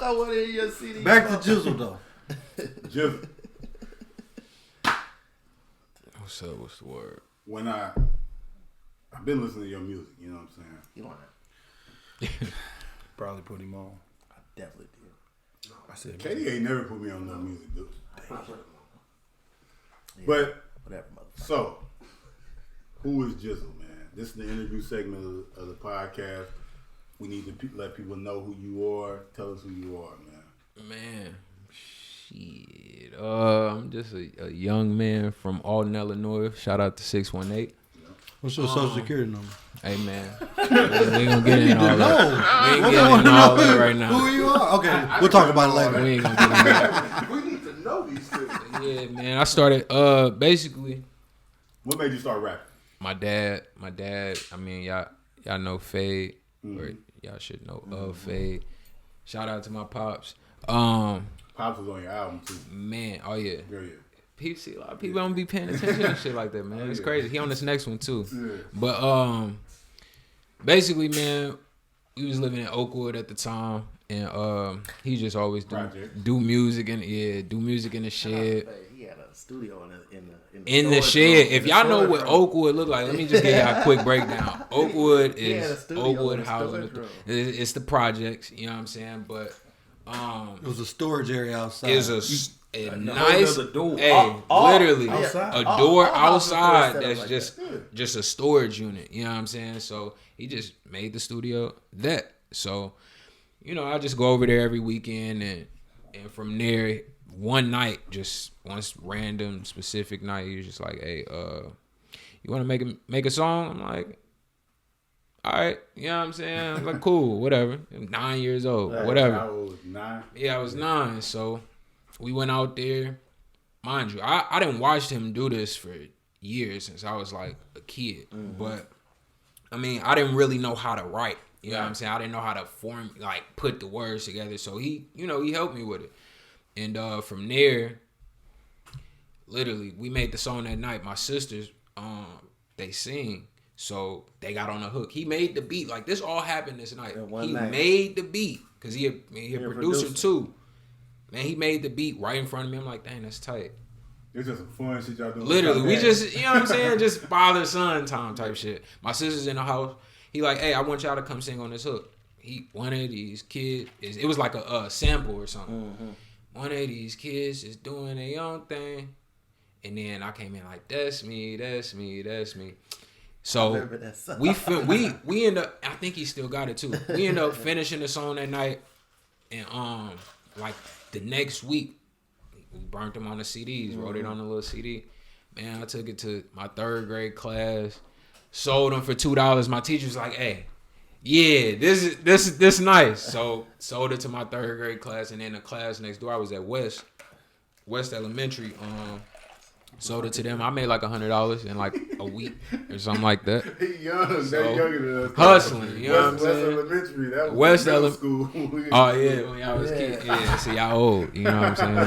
I want to hear your CD. Back to Jizxle though. Jizxle. What's up? What's the word? When I've been listening to your music, you know what I'm saying? You don't have. Probably put him on. I definitely did. I said, Katie ain't never put me on no music, dude. Yeah, But whatever, motherfucker. so, who is Jizxle, man? This is the interview segment of the podcast. We need to let people know who you are. Tell us who you are, man. Man, shit. I'm just a young man from Alton, Illinois. Shout out to 618. what's your social security number? Hey, man. We ain't gonna get in all that. We ain't What getting you into all that right now. Who you are? Okay, we'll talk about it later. We ain't gonna get into that. We need to know these things. Yeah, man. I started, basically, What made you start rapping? my dad, I mean, y'all know Fade, or y'all should know of Fade. Shout out to my pops. Pops was on your album, too. Man, oh yeah. Yeah. People see a lot of people don't be paying attention to shit like that, man. It's crazy. He on this next one too. Yeah. But basically, man, we was living in Oakwood at the time, and he just always do music and do music in the shed. He had a studio In the shed. If y'all know what Oakwood look like, let me just give y'all a quick breakdown. Oakwood is Oakwood housing. It's the projects, you know what I'm saying? But It was a storage area outside. it's a nice door. literally outside. a door houses are outside set up that's like just a storage unit, you know what I'm saying? So he just made the studio that. So, you know, I just go over there every weekend, and from there, one night, just one random specific night, he was just like, hey, you want to make a song? I'm like, all right, you know what I'm saying? I'm like, cool, whatever. I'm 9 years old, whatever. I was 9. Yeah, I was 9. So we went out there. Mind you, I didn't watch him do this for years, since I was like a kid. But I mean, I didn't really know how to write. You know what I'm saying? I didn't know how to put the words together. So he helped me with it. And from there, literally, we made the song that night. My sisters, they sing. So they got on the hook. He made the beat. Like, this all happened this night. He made the beat. Because he a producer too. Man, he made the beat right in front of me. I'm like, dang, that's tight. It's just some fun shit y'all doing. Literally, we just, you know what I'm saying? Just father-son time type shit. My sister's in the house. He like, hey, I want y'all to come sing on this hook. One of these kids, it was like a sample or something. One of these kids is doing their own thing. And then I came in like, that's me. So we end up, I think he still got it too. We end up finishing the song that night, and like the next week, we burnt them on the CDs, wrote it on a little CD. Man, I took it to my 3rd grade class, sold them for $2. My teacher was like, hey, yeah, this nice. So sold it to my 3rd grade class, and then the class next door, I was at West Elementary. Sold it to them. I made like $100 in like a week or something like that. He young, they younger than us. Hustling, you know what I'm saying? West Elementary, that was West middle school. Oh yeah, when y'all was kids. Yeah, so y'all old. You know what I'm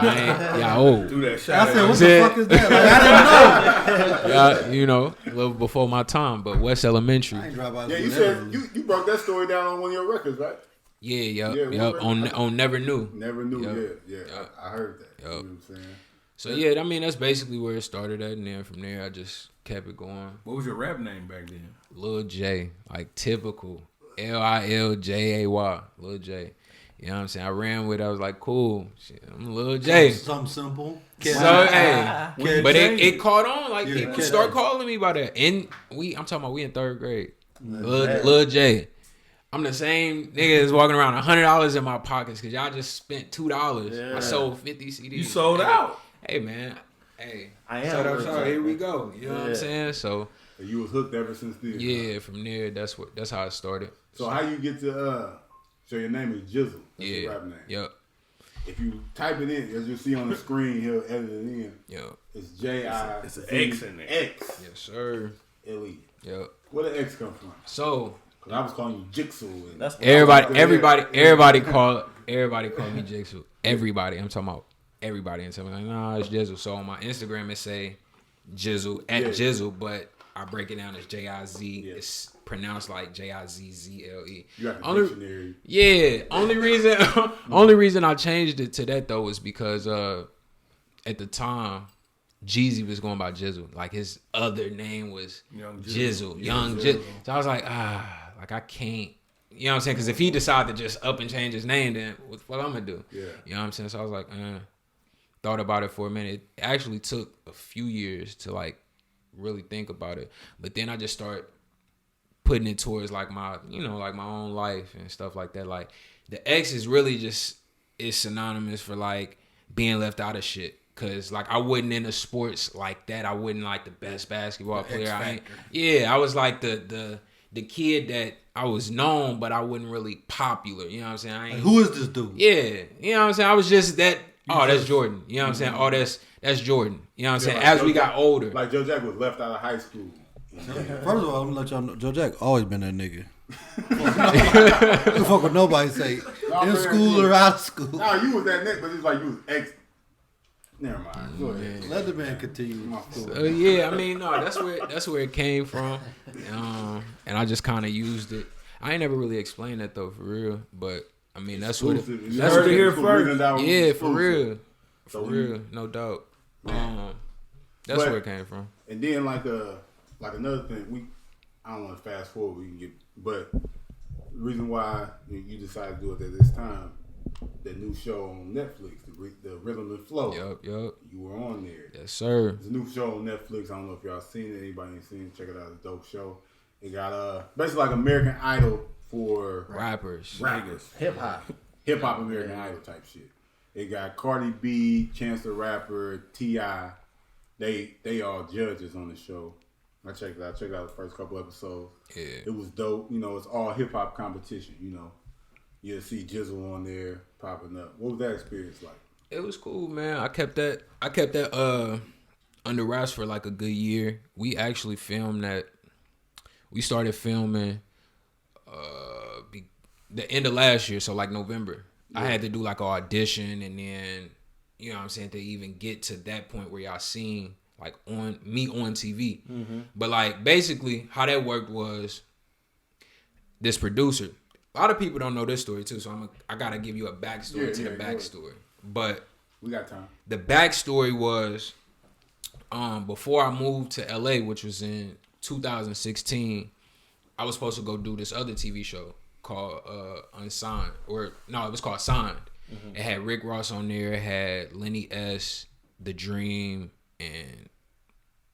saying? Y'all old. Do that shot. I said, what the fuck is that? Like, I didn't know. Y'all, you know, a little before my time, but West Elementary. I ain't drive by Yeah, you said you broke that story down on one of your records, right? Yeah, Yeah, on Never Knew. Never knew. Yep. Yeah. Yep. I heard that. Yep. You know what I'm saying? So yeah, I mean that's basically where it started at, and then from there I just kept it going. What was your rap name back then? Lil J, like typical Liljay, Lil J. You know what I'm saying? I ran with it. I was like, cool. Shit, I'm Lil J. Something simple. So hey, but it caught on. Like people start calling me by that. And I'm talking about we in 3rd grade. Lil J. I'm the same nigga that's walking around $100 in my pockets because y'all just spent $2. Yeah. I sold 50 CDs. You sold out. Hey man. Hey. I am. So here we go. You know what I'm saying? So you was hooked ever since then. Yeah, from there that's how it started. So how you get to so your name is Jizxle. That's your rap name. Yep. If you type it in, as you see on the screen, he'll edit it in. Yep. It's J-I. It's an X in there. X. Yes, sir. L-E. Yep. Where did X come from? So Cause I was calling you Jizxle. That's everybody call me Jizxle. Everybody. I'm talking about everybody. And something like, nah, it's Jizxle. So on my Instagram it say Jizxle at Jizxle, but I break it down as Jiz. It's pronounced like Jizzle. You got the Only- dictionary. Yeah, only reason I changed it to that though was because at the time Jeezy was going by Jizxle. Like his other name was Young Jizxle, Young Jizxle. So I was like, like I can't. You know what I'm saying? Because if he decided to just up and change his name, then what I'm gonna do? Yeah. You know what I'm saying? So I was like, thought about it for a minute. It actually took a few years to like really think about it, but then I just start putting it towards like my, like my own life and stuff like that. Like the X is really just is synonymous for like being left out of shit. Cause like I wasn't into sports like that. I wasn't like the best basketball player. I was like the kid that I was known, but I wasn't really popular. You know what I'm saying? Like, who is this dude? Yeah, you know what I'm saying? I was just that. Oh, that's Jordan. You know what I'm saying? Oh, that's Jordan. You know what I'm saying? like As we got older. Like Joe Jack was left out of high school. First of all, I'm gonna let y'all know, Joe Jack always been that nigga. Don't fuck with nobody say in school or out of school. No, you was that nigga, but it's like you was ex. Never mind. Go ahead. Let the man continue. Yeah, I mean, no, that's where it came from, and I just kind of used it. I ain't never really explained that though, for real. But I mean, that's what. That's what it here first. Yeah, for real, So for real, no doubt. That's where it came from. And then like another thing, I don't want to fast forward. We can get, but the reason why you decided to do it at this time, the new show on Netflix, the Rhythm and Flow. Yup. You were on there. Yes, sir. It's a new show on Netflix. I don't know if y'all seen it. Anybody ain't seen it? Check it out. It's a dope show. It got basically like American Idol for Rappers. Hip hop. hip hop American Idol type shit. It got Cardi B, Chance the Rapper, T.I. They all judges on the show. I checked it out. I checked out the first couple episodes. Yeah. It was dope. It's all hip hop competition. You'll see Jizxle on there popping up. What was that experience like? It was cool, man. I kept that under wraps for like a good year. We actually filmed that. We started filming the end of last year, so like November. Yeah. I had to do like an audition, and then you know what I'm saying, to even get to that point where y'all seen like on TV. Mm-hmm. But like basically how that worked was this producer. A lot of people don't know this story too, so I gotta give you a backstory to the backstory. But we got time. The backstory was before I moved to LA, which was in 2016, I was supposed to go do this other TV show called Unsigned, it was called Signed. Mm-hmm. It had Rick Ross on there, it had Lenny S, The Dream, and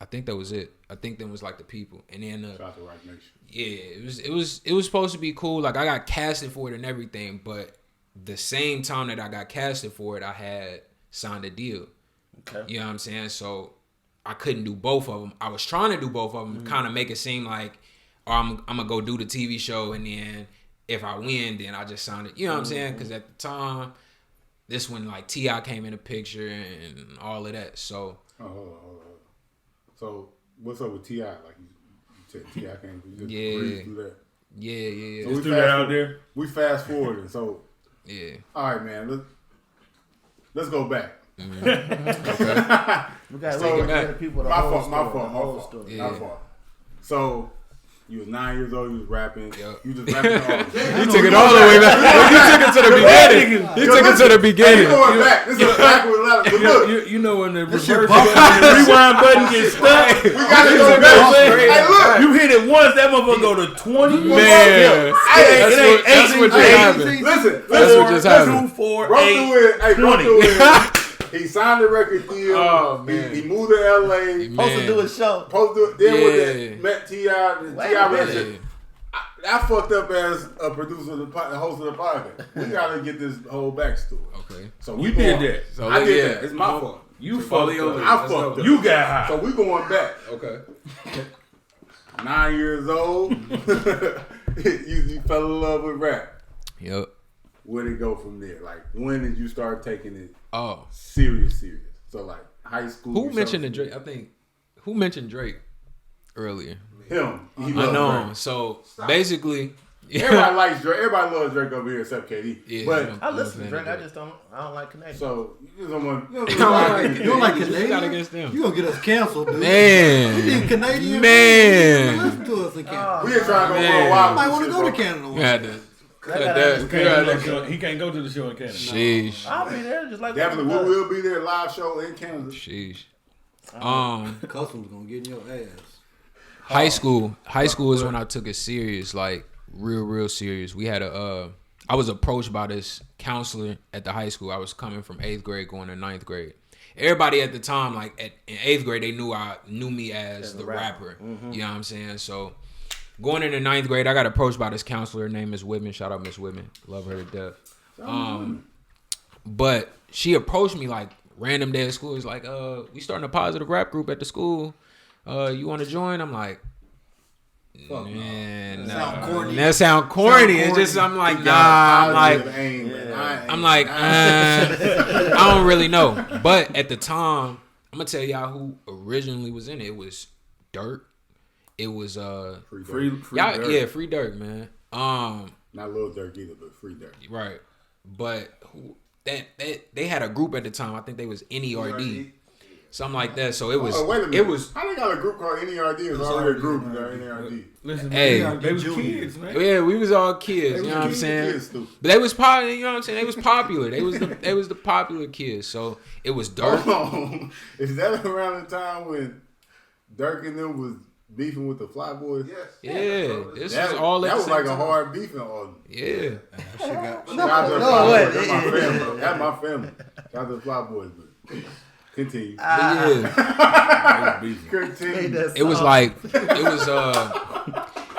I think that was it. I think that was like the people, and then Shout out to Rock Nation. Yeah, it was supposed to be cool. Like I got casted for it and everything, but the same time that I got casted for it, I had signed a deal. Okay, you know what I'm saying? So I couldn't do both of them. I was trying to do both of them, kind of make it seem like, I'm gonna go do the TV show, and then if I win, then I just signed it. You know what I'm saying? Because at the time, this when like T.I. came in the picture and all of that. So. Hold on. So what's up with T.I.? Like you said, T.I. came through that. Yeah. So we threw that out there. We fast forwarding. So yeah. All right, man. Let's go back. Mm-hmm. Okay. We got to give the people the whole story. My fault. So you was 9 years old. You was rapping. Yep. You just rapping all the He took it all the way back. He took it to the beginning. He took it to the beginning. Going back. This is back with a lot of look. You know when the reverse button, the rewind button gets stuck. We got to go back. Hey, look. You hit it once, that motherfucker go to 20. Man, that's what just happened. Listen. That's what just happened. 2, 4, Bro 8, 20. He signed the record deal. Oh, man. He moved to LA. Supposed to do a show. Then met T.I. T.I. I fucked up as a producer, the host of the podcast. We gotta get this whole backstory. Okay. So You did that. So I did that. It's my fault. You fucked up. I fucked up. You got high. So we going back. Okay. 9 years old. you fell in love with rap. Yep. Where did it go from there? Like, when did you start taking it serious? So, like, high school. Who mentioned the Drake? I think. Who mentioned Drake earlier? Him. I know. So basically, Everybody likes Drake. Everybody loves Drake over here except KD. Yeah, but I listen to Drake. I don't like Canadian. so you don't want. You You don't like Got Canadian? against them. You gonna get us canceled, dude. Man. You need Canadian? Man. Listen to us in Canada. We just trying to go for a Man. while. I might want to go to Canada. You had to cut that. He can't go to the show in Canada. Sheesh. I'll be there just like Definitely, we will be there live show in Canada. Sheesh. Customs gonna get in your ass. High school is when I took it serious, like real serious. We had I was approached by this counselor at the high school. I was coming from 8th grade going to 9th grade. Everybody at the time, like in 8th grade, they knew me as the rapper. Mm-hmm. You know what I'm saying? So going into 9th grade, I got approached by this counselor. Her name is Whitman. Shout out Miss Whitman. Love her to death. But she approached me like random day at school. It's like, we starting a positive rap group at the school. You want to join? I'm like, man, that sound corny. It's just I'm like, nah. I'm like, I don't really know. But at the time, I'm gonna tell y'all who originally was in it. It was Dirk. It was Free Dirk. Yeah, Free Dirk, man. Not Lil Durk either, but Free Dirk. Right, but they had a group at the time. I think they was NERD. Something like that. So it was. Oh, wait a minute. It was. How they got a group called NERD? It's already a group NERD. Listen, Hey. they was kids, man. Yeah, we was all kids. You know what I'm saying? But they was popular. You know what I'm saying? They was popular. They was the popular kids. So it was Dirk. Is that around the time when Dirk and them was beefing with the Fly Boys? Yes. Yeah, this was all at that the was same like a time. hard beefing on. Yeah. That's my family. That's my family. Shout out to the Fly Boys. But continue. Yeah. Continue. It was like it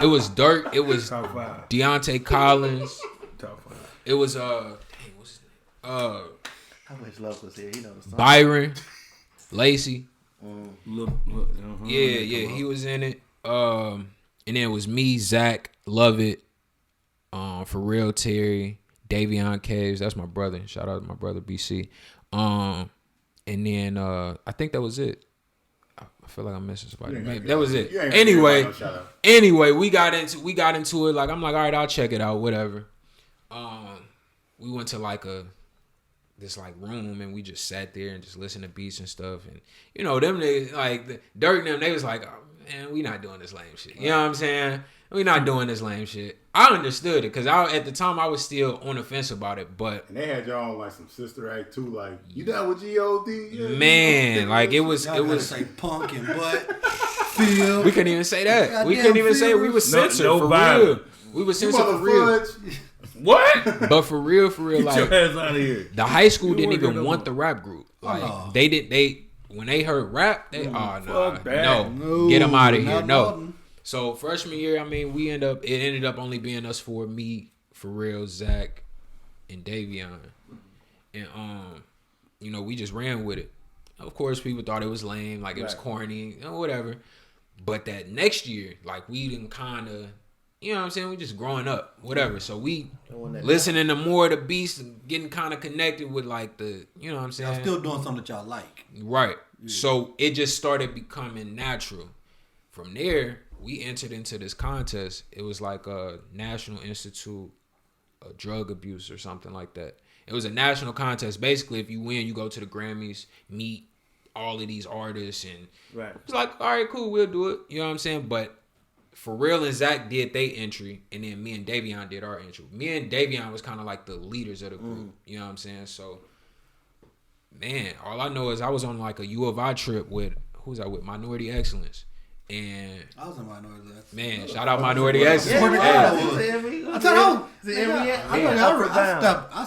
was Dirk. It was Top 5. Deontay Collins. Top 5. It was what's I wish Love was here. He knows the song. Byron, Lacey. Look, Yeah, he was in it. And then it was me, Zach, Love It, For Real Terry, Davion Caves. That's my brother. Shout out to my brother BC. And then I think that was it. I feel like I'm missing somebody. Maybe that was it. Anyway, we got into it. Like I'm like, all right, I'll check it out. Whatever. We went to like this room and we just sat there and just listened to beats and stuff. And you know them niggas like Dirk and them, they was like, oh, man, we not doing this lame shit. You know what I'm saying? We not doing this lame shit. I understood it because at the time I was still on the fence about it, but and they had y'all on like some Sister Act too, like you down with G.O.D.? Yeah, man, like it was say punk and butt. Feel. we couldn't even say that. We couldn't even say we was censored for real. We was censored for real. What? But for real, Get like your ass out of here. the high school didn't even want the rap group. Like they when they heard rap, they fuck that. no, get them out of here. No. Nothing. So freshman year, I mean, it ended up only being us four, me, For Real, Zach, and Davion. And you know, we just ran with it. Of course, people thought it was lame, like it was corny, you know, whatever. But that next year, like we didn't kind of, you know what I'm saying? We just growing up, whatever. So we listening to more of the beats and getting kind of connected with like the, you know what I'm saying? Y'all still doing something that y'all like. Right. Yeah. So it just started becoming natural. From there, we entered into this contest. It was like a National Institute of Drug Abuse or something like that. It was a national contest. Basically, if you win, you go to the Grammys, meet all of these artists, and it's like, all right, cool, we'll do it. You know what I'm saying? But For Real and Zach did their entry, and then me and Davion did our entry. Me and Davion was kind of like the leaders of the group. You know what I'm saying? So, man, all I know is I was on like a U of I trip with, who was I with? Minority Excellence. And I was in Minority Excellence. Man, shout out Minority Excellence. I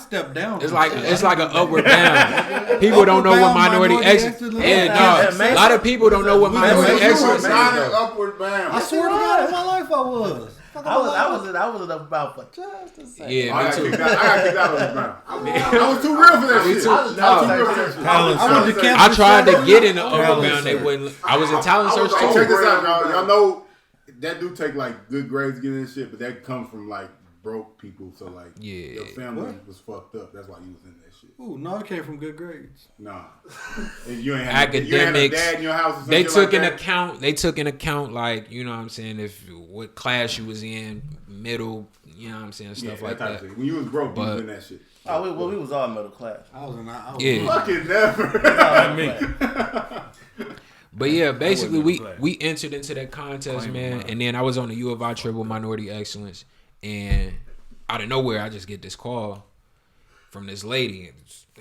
stepped down. It's like an upward bound. People don't know what Minority Excellence. Yeah, no, a lot of people don't know what Minority Excellence is. Upward bound. I swear to God, in my life I was. I was about for just a second. Yeah, me too. I got kicked out of the ground. I was too real for that shit. I was too real for that shit. I tried to get in the upward bound. They wouldn't. I was in talent search Check too. this out, y'all. Y'all know that do take like good grades to get in this shit, but that comes from like broke people. So like, your family was fucked up. That's why you was in that shit. Ooh, no, it came from good grades. Nah, you ain't had Academics. You ain't had a dad in your house. Or They took like in that. account. They took in account, like, you know what I'm saying, if what class you was in, middle, You know what I'm saying? Stuff like that. that. When you was broke, you was in that shit. Oh, we was all middle class. I was Fucking never. But yeah, basically we entered into that contest, man, and then I was on the U of I Triple Minority Excellence, and out of nowhere I just get this call from this lady.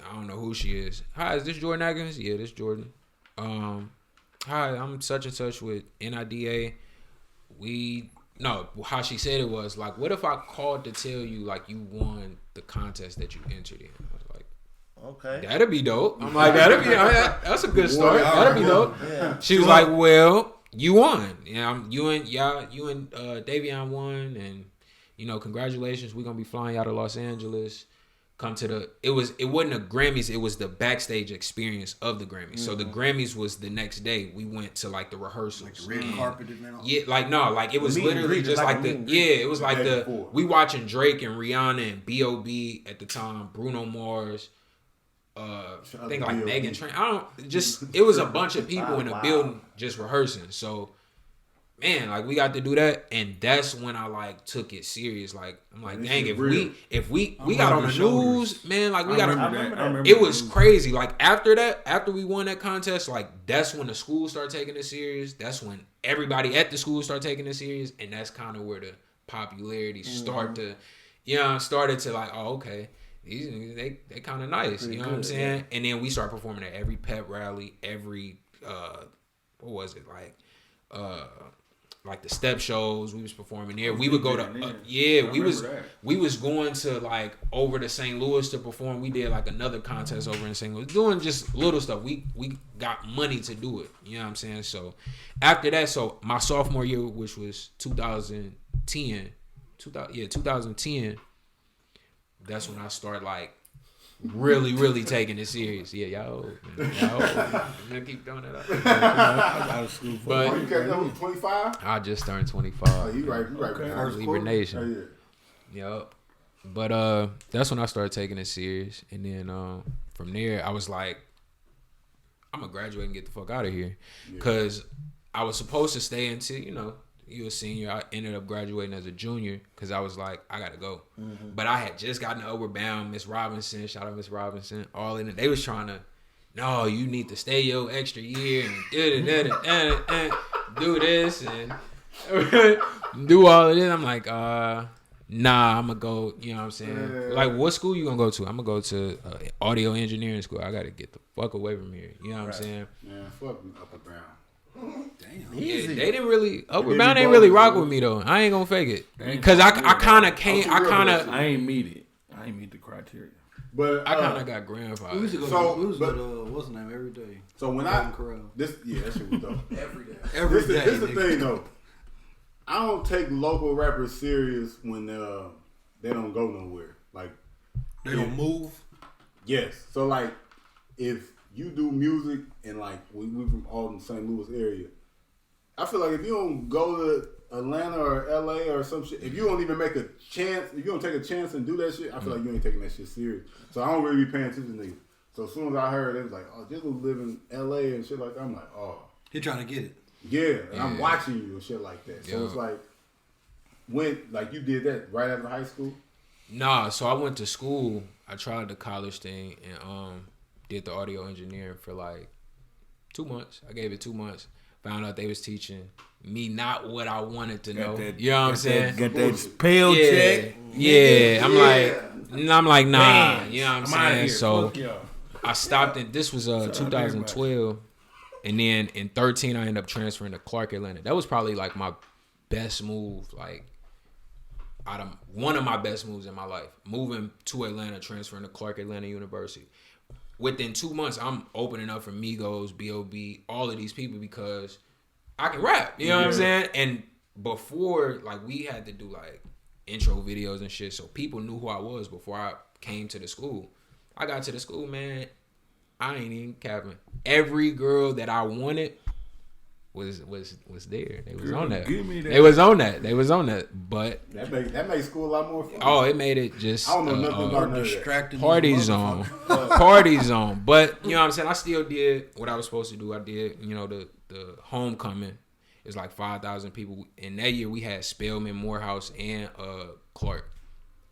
I don't know who she is. Hi, is this Jordan Atkins? Yeah, this Jordan. Hi, I'm such and such with NIDA. How she said it was like, what if I called to tell you like you won the contest that you entered in? I was like, okay, that'd be dope. I'm like, that's a good start. That'd be dope. Yeah. She was like, well, you won. Yeah, you and Davion won, and congratulations. We're gonna be flying out of Los Angeles. Come to it wasn't a Grammys, it was the backstage experience of the Grammys. So the Grammys was the next day. We went to like the rehearsals. Like the red carpeted, man. Yeah, it was literally just like it was like we watching Drake and Rihanna and B.O.B. at the time, Bruno Mars, I think like Megan Trainor. It was a bunch of people in the building just rehearsing. So man, like we got to do that, and that's when I like took it serious. Like I'm like, dang, if we got on the news, man, like we got. I remember it was crazy. Like after we won that contest, like that's when the school started taking it serious. That's when everybody at the school started taking it serious, and that's kind of where the popularity started to like, oh okay, these niggas, they kind of nice, you know what I'm saying? And then we start performing at every pep rally, every what was it like the step shows. We was performing there. We would go to we was going to like over to St. Louis to perform. We did like another contest over in St. Louis, doing just little stuff. We got money to do it. You know what I'm saying? So after that, my sophomore year, which was 2010, that's when I started like really taking it serious. Yeah, y'all gonna keep throwing it up. Out of school. But you got 25? I just turned 25. Oh, you right. First Libra Nation. Oh, yeah. Yep. But that's when I started taking it serious, and then from there I was like, I'm gonna graduate and get the fuck out of here, because I was supposed to stay until you a senior. I ended up graduating as a junior because I was like, I gotta go. Mm-hmm. But I had just gotten to Outward Bound, Miss Robinson, shout out Miss Robinson, all in it. They was trying to, no, you need to stay your extra year and do this and do all of this. I'm like, nah, I'm gonna go, you know what I'm saying? Like, what school you gonna go to? I'm gonna go to audio engineering school. I gotta get the fuck away from here. You know what I'm saying? Yeah, fuck Upper Bound. Damn. Yeah, they didn't really. Upward Bound ain't really rock with me though. I ain't gonna fake it because I kind of came. I ain't meet it. I ain't meet the criteria. But I kind of got grandfathered. We used to go to what's the name every day. So when that shit was dope. Every day. This is the thing though. I don't take local rappers serious when they don't go nowhere. Like they don't move. Yes. So like if you do music and like we from all in the St. Louis area, I feel like if you don't go to Atlanta or LA or some shit, if you don't even make a chance, if you don't take a chance and do that shit, I feel like you ain't taking that shit serious. So I don't really be paying attention to niggas. So as soon as I heard it was like, oh, Jizxle live in LA and shit like that, I'm like, oh, he trying to get it. Yeah, and I'm watching you and shit like that. So it's like, when like you did that right after high school? Nah, so I went to school. I tried the college thing and did the audio engineering for like 2 months. I gave it 2 months. Found out they was teaching me not what I wanted to know. You know what I'm saying? Get that pale check. Yeah. I'm like, nah. You know what I'm saying? So I stopped and this was 2012. And then in 13 I ended up transferring to Clark, Atlanta. That was probably like my best move, like one of my best moves in my life. Moving to Atlanta, transferring to Clark Atlanta University. Within 2 months, I'm opening up for Migos, B.O.B., all of these people because I can rap. You know what I'm saying? And before, like, we had to do, like, intro videos and shit, so people knew who I was before I came to the school. I got to the school, man, I ain't even capping. Every girl that I wanted was there. They was on that. They was on that. But that made school a lot more fun. Oh, it made it just I don't know nothing about distracting party zone. Party zone. But you know what I'm saying? I still did what I was supposed to do. I did, the homecoming. It's like 5,000 people. And that year we had Spelman, Morehouse, and Clark,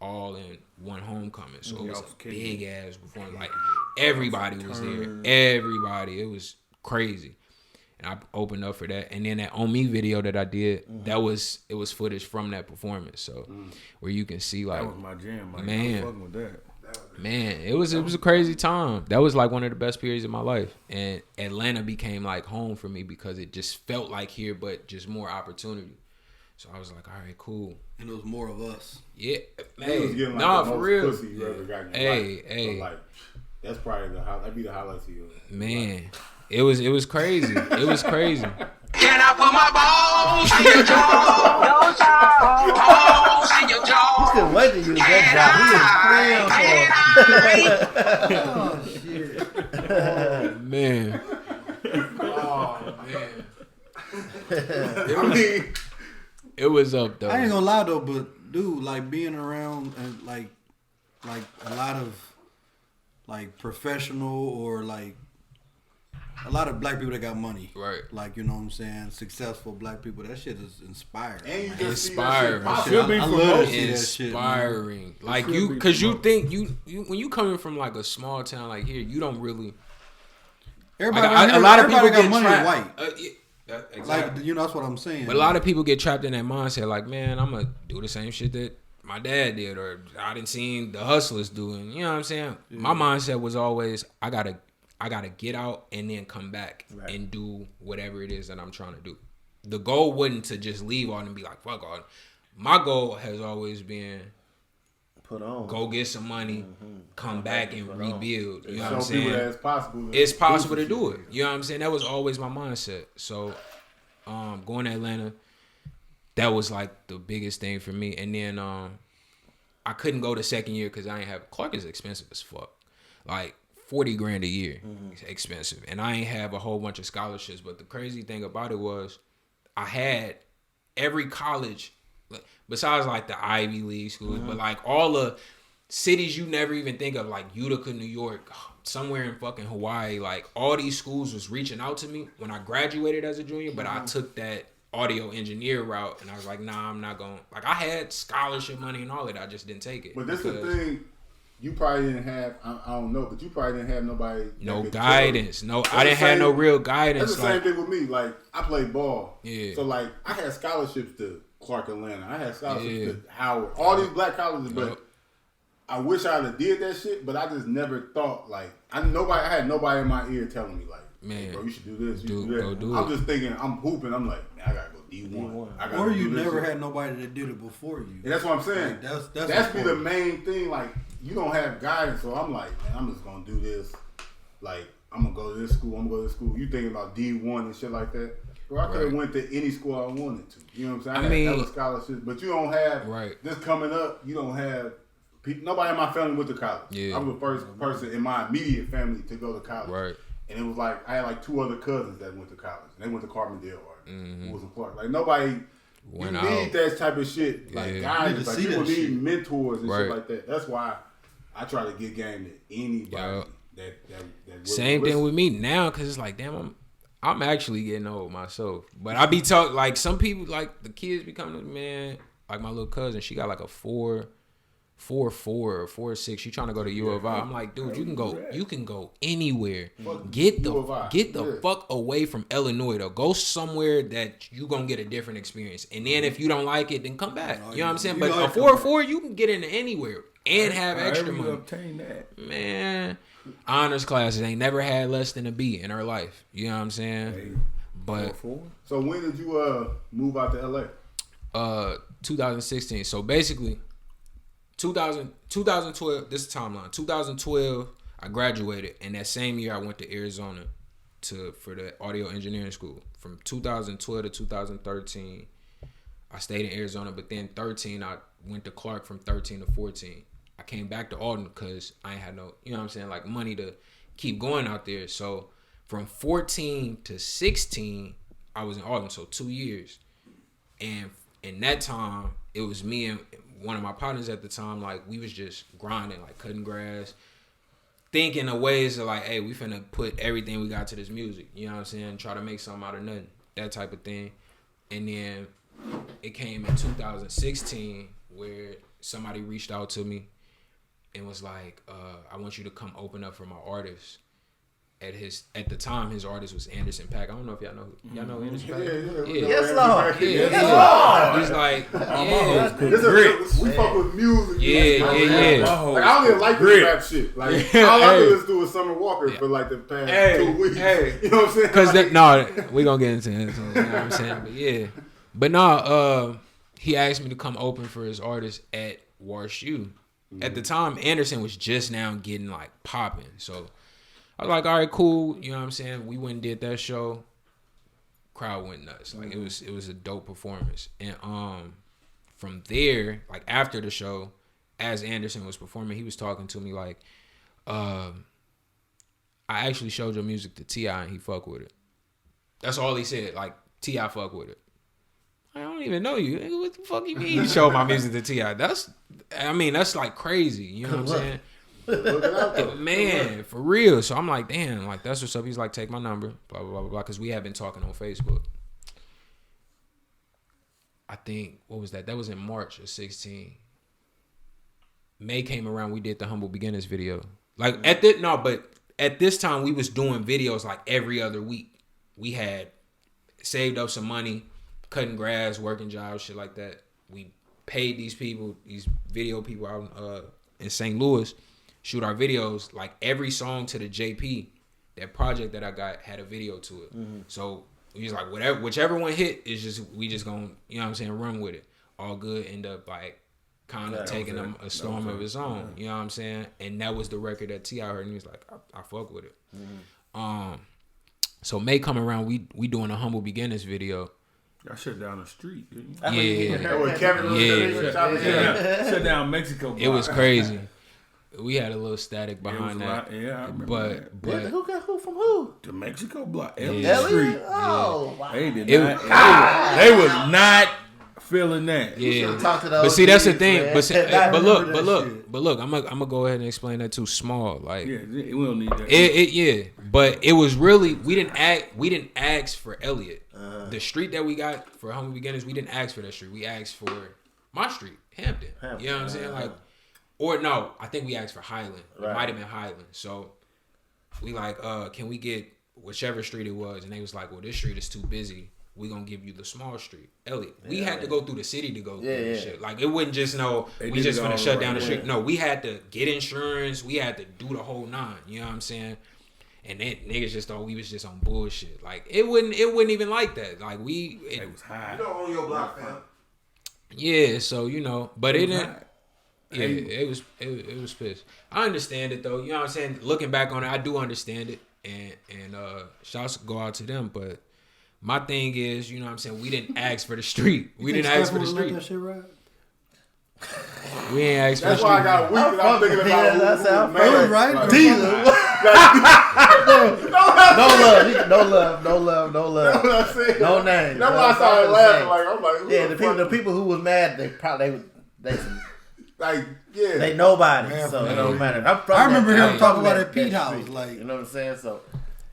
all in one homecoming. So it was was a kidding. big ass performance. Like everybody was there. Everybody. It was crazy. And I opened up for that. And then that On Me video that I did, it was footage from that performance. So where you can see like That was my jam. Like, Man. I was fucking with that. Man, it was a crazy time. That was like one of the best periods of my life. And Atlanta became like home for me because it just felt like here, but just more opportunity. So I was like, all right, cool. And it was more of us. Yeah, He was getting, like, nah, the for most real. pussy you ever got in your Hey, life. hey. So, like, that's probably that'd be the highlights of your Man, it was crazy. It was crazy. Can I put my balls in your jaw? Balls in your jaw. Couldn't wait to use that job. He is playing for him. Oh shit. Man. I mean, It was up though. I ain't gonna lie though, but dude, like being around and like a lot of like professional or like a lot of black people that got money. Right. Like, you know what I'm saying? Successful black people. That shit is inspiring. and you man. just see Inspiring. that shit Shit, pop Should be I for love to most. see that shit, man. Inspiring. Like should you, be because you promoted. think you when you coming from like a small town like here, you don't really. Everybody, Like, a lot of people everybody get got money trapped. white. Exactly. Like, you know, that's what I'm saying. But a lot of people get trapped in that mindset, like, man, I'm gonna do the same shit that my dad did, or I didn't seen the hustlers doing. You know what I'm saying? Yeah. My mindset was always, I gotta get out and then come back and do whatever it is that I'm trying to do. The goal wasn't to just leave on and be like, fuck all. My goal has always been Put on. go get some money, come back and rebuild. You know what I'm show people that saying? it's possible. It's possible to do it. You know what I'm saying? That was always my mindset. So, going to Atlanta, that was like the biggest thing for me. And then I couldn't go the second year because I ain't have. Clark is expensive as fuck. Like $40,000 a year, it's expensive, and I ain't have a whole bunch of scholarships. But the crazy thing about it was, I had every college, besides like the Ivy League schools, but like all the cities you never even think of, like Utica, New York, somewhere in fucking Hawaii. Like all these schools was reaching out to me when I graduated as a junior, but I took that audio engineer route, and I was like, nah, I'm not going. Like I had scholarship money and all of that, I just didn't take it. But this is the thing. You probably didn't have. I don't know, but you probably didn't have nobody. No that could guidance. tell you. No, That's I didn't the have no same- real guidance. That's the same thing with me. Like I played ball. Yeah. So like I had scholarships to Clark Atlanta. I had scholarships Yeah. to Howard. All these black colleges, but Yep. I wish I would did that shit. But I just never thought like I had nobody in my ear telling me like, Man. hey, bro, you should do this. You Do- should do that. go do I'm it. just thinking. I'm hooping. I'm like, man, I gotta go D1. I gotta or do you this never shit. had nobody that did it before you. And that's what I'm saying. Like, that's be the important. main thing. Like you don't have guidance, so I'm like, man, I'm just gonna do this. Like I'm gonna go to this school. I'm gonna go to this school. You thinking about D1 and shit like that? Bro, I could have Right. went to any school I wanted to. You know what I'm saying? I had mean- hella scholarships, but you don't have Right. this coming up. You don't have people. Nobody in my family went to college. Yeah. I'm the first person in my immediate family to go to college. Right. And it was like I had like 2 other cousins that went to college, and they went to Carbondale or who was in Clark. Like nobody. Went you out. need that type of shit, like Yeah. guys, You need to like see people that need shit. mentors and Right. shit like that. That's why I try to get game to anybody Yeah. that Same thing with me now, cause it's like, damn, I'm actually getting old myself. But I be talking like some people, like the kids be coming to me, man. Like my little cousin, she got like a 4.4 or 4.6. She trying to go to U of I. I'm like, dude, you can go anywhere. Get U of I. the fuck away from Illinois though. Go somewhere that you gonna get a different experience. And then if you don't like it, then come back. You know what I'm saying? You But know a it come 4.4, you can get into anywhere and have extra However you money. obtain that. Man, honors classes ain't never had less than a B in her life. You know what I'm saying? But So when did you move out to LA? 2016. So basically, 2012. This is the timeline. 2012, I graduated, and that same year I went to Arizona for the audio engineering school. From 2012 to 2013, I stayed in Arizona. But then 13, I went to Clark from 13 to 14. I came back to Alden because I ain't had no, you know what I'm saying, like money to keep going out there. So from 14 to 16, I was in Alden, so 2 years. And in that time, it was me and one of my partners at the time, like we was just grinding, like cutting grass, thinking of ways of like, hey, we finna put everything we got to this music, you know what I'm saying, try to make something out of nothing, that type of thing. And then it came in 2016 where somebody reached out to me and was like, I want you to come open up for my artist. At the time, his artist was Anderson .Paak. I don't know if y'all know Anderson .Paak. Yeah. Yes, Lord. Yeah. He's like, we fuck with music. Yeah. Like, I don't even like this rap shit. Like, all I do is do with Summer Walker for like the past 2 weeks. You know what I'm saying? Because we gonna get into it. So, you know what I'm saying? But yeah. But no, he asked me to come open for his artist at Wash U. At the time, Anderson was just now getting like popping. So I was like, all right, cool. You know what I'm saying? We went and did that show. Crowd went nuts. Like it was a dope performance. And from there, like after the show, as Anderson was performing, he was talking to me like, I actually showed your music to T.I. and he fuck with it. That's all he said. Like, T.I. fuck with it. I don't even know you. What the fuck you mean you showed my music to T.I.? That's like crazy. You know what I'm saying? Man, for real. So I'm like, damn, like that's what's up. He's like, take my number, blah blah blah blah, because we have been talking on Facebook. I think what was that? That was in March of 16. May came around. We did the Humble Beginners video. Like at this time we was doing videos like every other week. We had saved up some money, cutting grass, working jobs, shit like that. We paid these people, these video people out in St. Louis, shoot our videos. Like every song to the JP, that project that I got had a video to it. So we was like, whichever one hit is we just gonna, you know what I'm saying, run with it. All good. End up like kind of taking a storm of its own. You know what I'm saying? And that was the record that T.I. heard and he was like, I fuck with it. So May come around, we doing a Humble Beginners video. Y'all shut down the street, didn't Yeah. Shut down Mexico block. It was crazy. We had a little static behind that. Yeah, I remember but Who from who? the Mexico block. Yeah. Street. Oh, wow. They did It not. They was not feeling that. yeah. Talk to the But see, that's the OGs, thing. man. But I look, I'm gonna go ahead and explain that too. Small, like Yeah, we don't need that. yeah. But it was really we didn't ask for Elliott. The street that we got for Humble Beginners, we didn't ask for that street. We asked for my street, Hampton. You know what I'm saying? Like, or no, I think we asked for Highland. It might have been Highland. So we like, can we get whichever street it was? And they was like, well, this street is too busy. We gonna give you the small street, Elliott. We had to go through the city to go through this shit. Like, it wouldn't just we just gonna shut down the street. No, we had to get insurance. We had to do the whole nine. You know what I'm saying? And then niggas just thought we was just on bullshit. Like it wouldn't even like that. Like it was high. You don't own your block, fam. Yeah, so you know, but it didn't. high. Yeah, it was pissed. I understand it though. You know what I'm saying? Looking back on it, I do understand it, and shouts go out to them. But my thing is, you know what I'm saying? We didn't ask for the street. We didn't ask for the street. That shit right? We ain't asked for the That's street. why I got weak because I'm thinking about That's how man. I feel. right? Like, No love. That's what I said. No name. That's why I started laughing. Like, I'm like, who Yeah, the fuck? the people who was mad, they nobody, Man, so it man. don't matter. I remember him I'm talking from about that that Pete street, house, like you know what I'm saying? So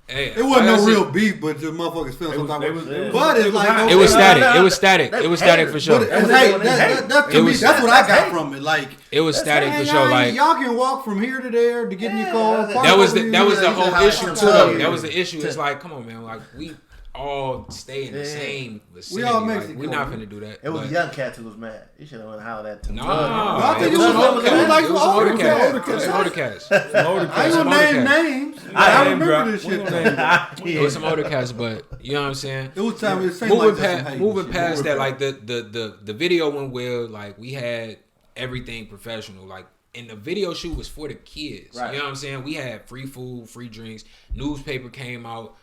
Hey, it wasn't like I no said, real beef, but the motherfuckers feeling some type of. But it's like It was okay, static. It was static. It was static for sure. But it was hate. That to It me, was- that's what I got from it. Like It was static for man, sure. Like y'all can walk from here to there to get in your car. that was the whole how issue it's too. Though done. that was the issue. It's like, come on, man. Like we all stay in the same vicinity. We all Like, Mexican. we're not finna do that. it was but- young cats who was mad. You should have went holler that to No, I think it it was was motorcats. like It was some older motorcats. cats. It was motorcats. I ain't gonna name names. but I I name remember this shit. though. It was some motorcats, but you know what I'm saying. It was time. It seemed like Moving some past, hate moving shit. past that, like the video went well. Like we had everything professional. Like, and the video shoot was for the kids. Right. You know what I'm saying? We had free food, free drinks. Newspaper came out.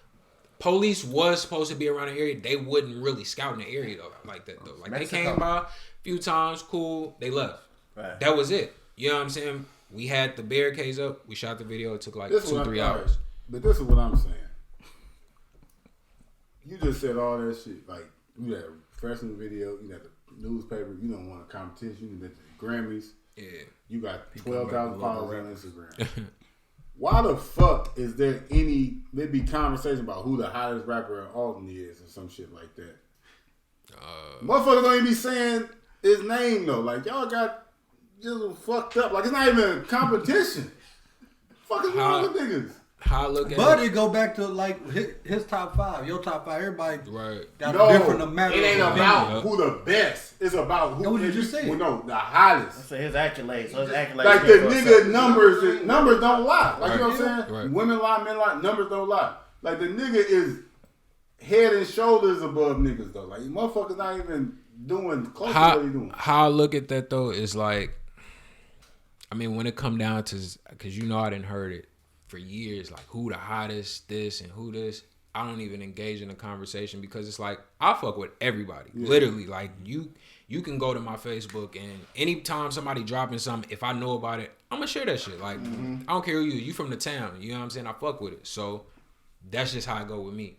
Police was supposed to be around the area. They wouldn't really scout in the area though, like that though. Like Mexico. they came by a few times, cool. They left. Right. That was it. You know what I'm saying? We had the barricades up. We shot the video. It took like This is 2-3 what hours. But this is what I'm saying. You just said all that shit. Like, you had a professional video, you got the newspaper, you don't want a competition, you got the Grammys, Yeah. you got 12,000 followers on Instagram. Why the fuck is there be conversation about who the hottest rapper in Alton is or some shit like that? Motherfuckers don't even be saying his name though. Like y'all got Jizxle fucked up. Like it's not even a competition. Fuck is wrong with niggas? How I look at But it. it go back to like his top 5, your top 5. Everybody got No, a different amount. it ain't about who the best. It's about who. That's what you just said. Well, no, the hottest. So his accolades. So his accolades. Like the nigga numbers don't lie. Like you know what I'm saying? Right. Women lie, men lie, numbers don't lie. Like the nigga is head and shoulders above niggas though. Like motherfuckers not even doing close to what he doing. How I look at that though is like, I mean, when it come down to, because you know I didn't heard it for years, like who the hottest, this and who this. I don't even engage in the conversation because it's like I fuck with everybody. Yeah. Literally, like you can go to my Facebook and anytime somebody dropping something, if I know about it, I'm gonna share that shit. Like I don't care who you from the town. You know what I'm saying? I fuck with it. So that's just how I go with me.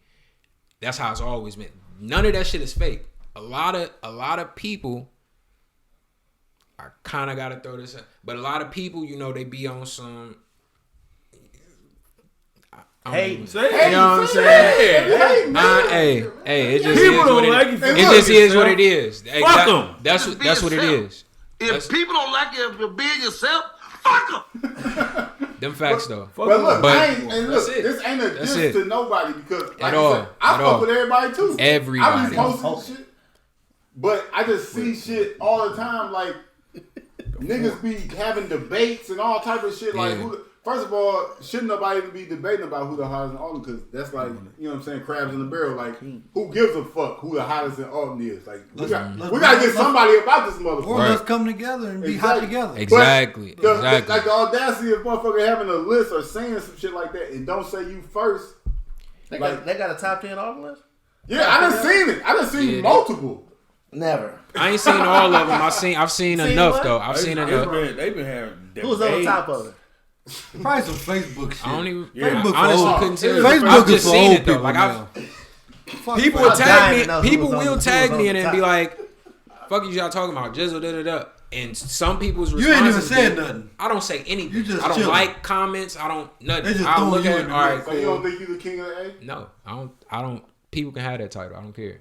That's how it's always been. None of that shit is fake. A lot of people. I kind of gotta throw this out, but a lot of people, you know, they be on some. Hey, you know what I'm saying? Hey, it just People is don't what like it, it. it just is what it is. Fuck 'em. That's what it is. If people don't like it, if you're being yourself, fuck them. Them facts though. But look, But this ain't a That's diss it. to nobody because like At I all. said, I At fuck all. with everybody too. Everybody. I just posting shit, but I just see shit all the time. Like niggas be having debates and all type of shit. Like, Yeah. first of all, shouldn't nobody even be debating about who the hottest in Alton? Because that's like, you know what I'm saying, crabs in the barrel. Like, who gives a fuck who the hottest in Alton is? Like, we gotta get somebody about this motherfucker. Or let's come together and be hot together. Exactly. Like the audacity of motherfucker having a list or saying some shit like that and don't say you first. They got a top 10 on the list? Yeah, I done seen it. I done seen multiple. Never. I ain't seen all of them. I've seen enough what? though. I've seen enough. They've been having debates. Who's on the top of it? Probably some Facebook shit. I don't even. Facebook I honestly for couldn't tell you. Facebook I've is just for seen old it though. people Like now. people I'm will dying tag to know me. who People was on will the- tag who was me on and the then be top. like, "Fuck you, y'all talking about Jizxle da." And some people's You responses. ain't even said be- nothing. I don't say anything. You just I don't chilling. like comments. I don't nothing. They just I throwing look you at in it. the All mix. right, So you don't cool. think you the king of the A? No, I don't. People can have that title. I don't care.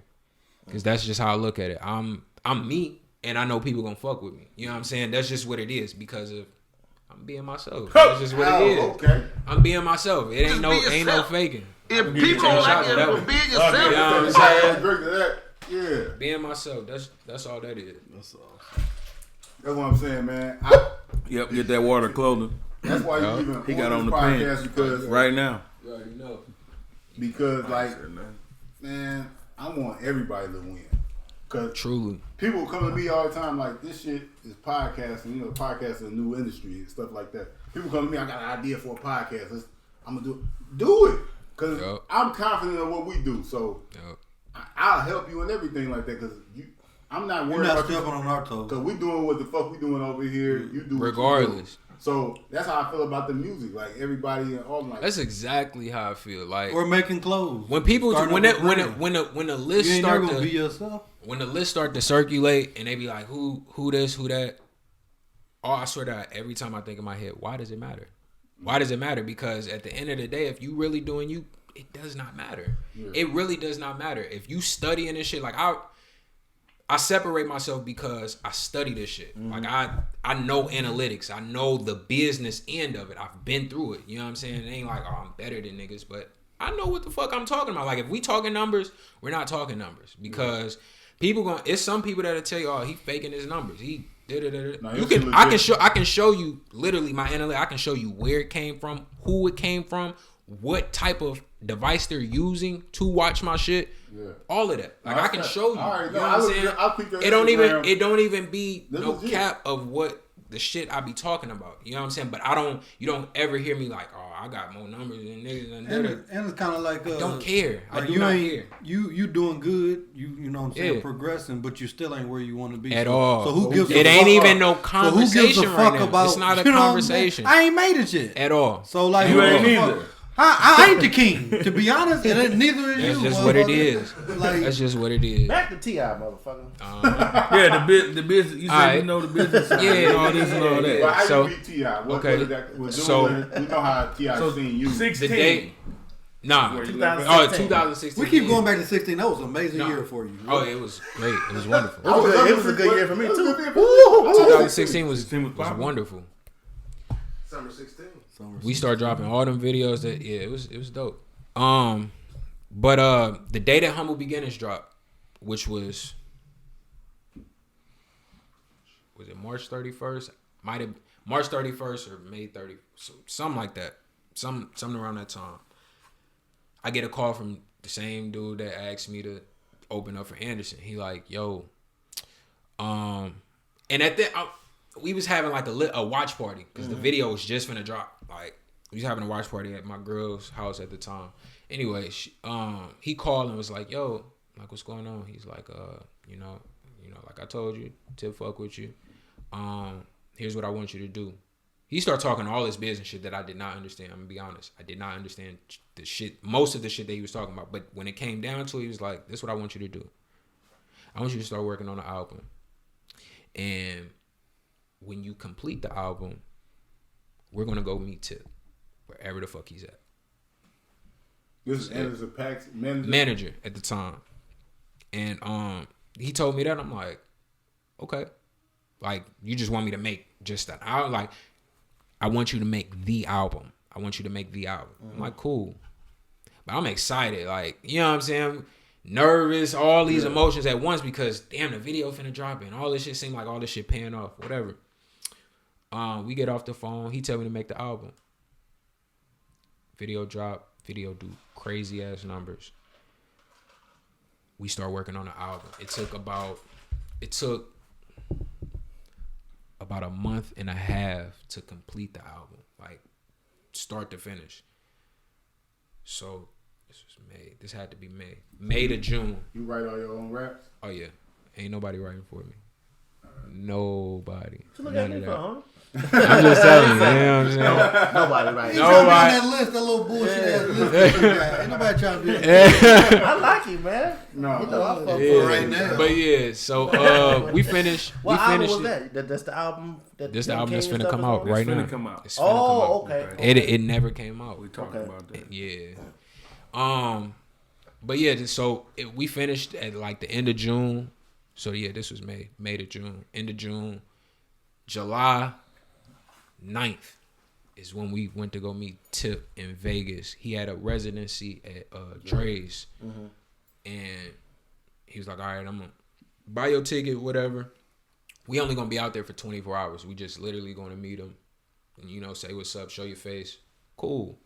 Because that's just how I look at it. I'm me, and I know people gonna fuck with me. You know what I'm saying? That's just what it is because of I'm being myself. That's just what it is. Okay. I'm being myself. It ain't Just no be ain't no yourself. faking. If people don't like it, for being yourself, You know what I'm I saying? agree to that. Yeah. Being myself. That's all that is. That's all. That's what I'm saying, man. Yep, get that water closer That's why you even He got on on this the podcast pen because right now. You already know. like, man, I want everybody to win. Cause Truly. people come to me all the time like, this shit is podcasting. You know, podcast is a new industry and stuff like that. People come to me, I got an idea for a podcast. I'm gonna do it. Cause Yep. I'm confident in what we do. So Yep. I'll help you and everything like that. Cause I'm not We're worried not about you. stepping on our toes. Cause we doing what the fuck we doing over here. You do what you do. Regardless. So that's how I feel about the music. Like everybody and all like That's exactly how I feel. Like Or making clothes. when people Starting when up it, a when brand. it, when the when the You list ain't never start gonna be to yourself. when the list start to circulate and they be like who this who that. Oh, I swear to God, every time I think in my head, why does it matter? Why does it matter? Because at the end of the day, if you really doing you, it does not matter. Yeah. It really does not matter. If you studying this shit, like I separate myself because I study this shit. Like I know analytics. I know the business end of it. I've been through it. You know what I'm saying? It ain't like, oh, I'm better than niggas, but I know what the fuck I'm talking about. Like if we talking numbers, we're not talking numbers because it's some people that'll tell you, oh, he faking his numbers. He I can show you literally my analytics. I can show you where it came from, who it came from, what type of device they're using to watch my shit. Yeah. All of that. Like I can show you. You know what I'm saying? It don't even be no cap of what the shit I be talking about. You know what I'm saying? But you don't ever hear me like, oh, I got more numbers than niggas and it's kind of like I don't care. Like I do not care. You doing good. You know what I'm saying? Yeah. Progressing, but you still ain't where you want to be At all. So who gives it a ain't fuck even up? no conversation So who gives a fuck right now. about? It's not a you know what I'm conversation. saying? I ain't made it yet At all. So like You ain't either. I ain't the king, to be honest, and neither is you. That's just what it is. Like, That's just what it is. Back to T.I., motherfucker. Yeah, the business. You said Alright. you know the business side. Yeah, and all this and all that. Well, how So- you beat T.I.? okay. We So- know how T.I. seen you. 16. The day Nah. Where you 2016. We keep going back to 16. That was an amazing No. year for you. Oh, it was great. It was wonderful. It was a good year for me too. 2016 was popping. wonderful. Summer 16. We started dropping all them videos. That it was dope. But the day that Humble Beginnings dropped, which was it March 31st? Might have March 31st or May 30th, something like that. Something around that time. I get a call from the same dude that asked me to open up for Anderson. He like, yo, and at that we was having like a watch party because the video was just finna drop. Like we was having a watch party at my girl's house at the time. Anyway, he called and was like, yo, like what's going on? He's like, you know, like I told you, to fuck with you. Here's what I want you to do. He started talking all this business shit that I did not understand. I'm gonna be honest. I did not understand the shit, most of the shit that he was talking about. But when it came down to it, he was like, this is what I want you to do. I want you to start working on the album. And when you complete the album, we're gonna go meet Tip, wherever the fuck he's at. This is Anderson Paak's manager at the time. And he told me that. I'm like, okay. Like, you just want me to make just that. I want you to make the album. I want you to make the album. I'm like, cool. But I'm excited. Like, you know what I'm saying? Nervous, all these emotions at once because, damn, the video finna drop and all this shit seemed like all this shit paying off, whatever. We get off the phone. He tell me to make the album. Video drop. Video do crazy ass numbers. We start working on the album. It took about a month and a half to complete the album, like start to finish. So this was May. This had to be May to June. You write all your own raps? Oh yeah, ain't nobody writing for me. Nobody. So look at me for, huh? I'm just telling you, you know what I'm saying? Nobody right. He trying to be on that list, that little bullshit ass list. Ain't nobody trying to be on that. I like you, man. No. You know, I fuck Yeah. with right now. But yeah, so we finished. What we album finished was it. that? That's the album. This the album that's finna come out right now. Come out. It's finna come out. Oh, okay. It never came out. We talked about that. Yeah. But yeah, so we finished at like the end of June. So yeah, this was May to June, end of June. July 9th is when we went to go meet Tip in Vegas. He had a residency at Dre's. Mm-hmm. And he was like, all right, I'm gonna buy your ticket, whatever. We only gonna be out there for 24 hours. We just literally gonna meet him and, you know, say what's up, show your face. Cool.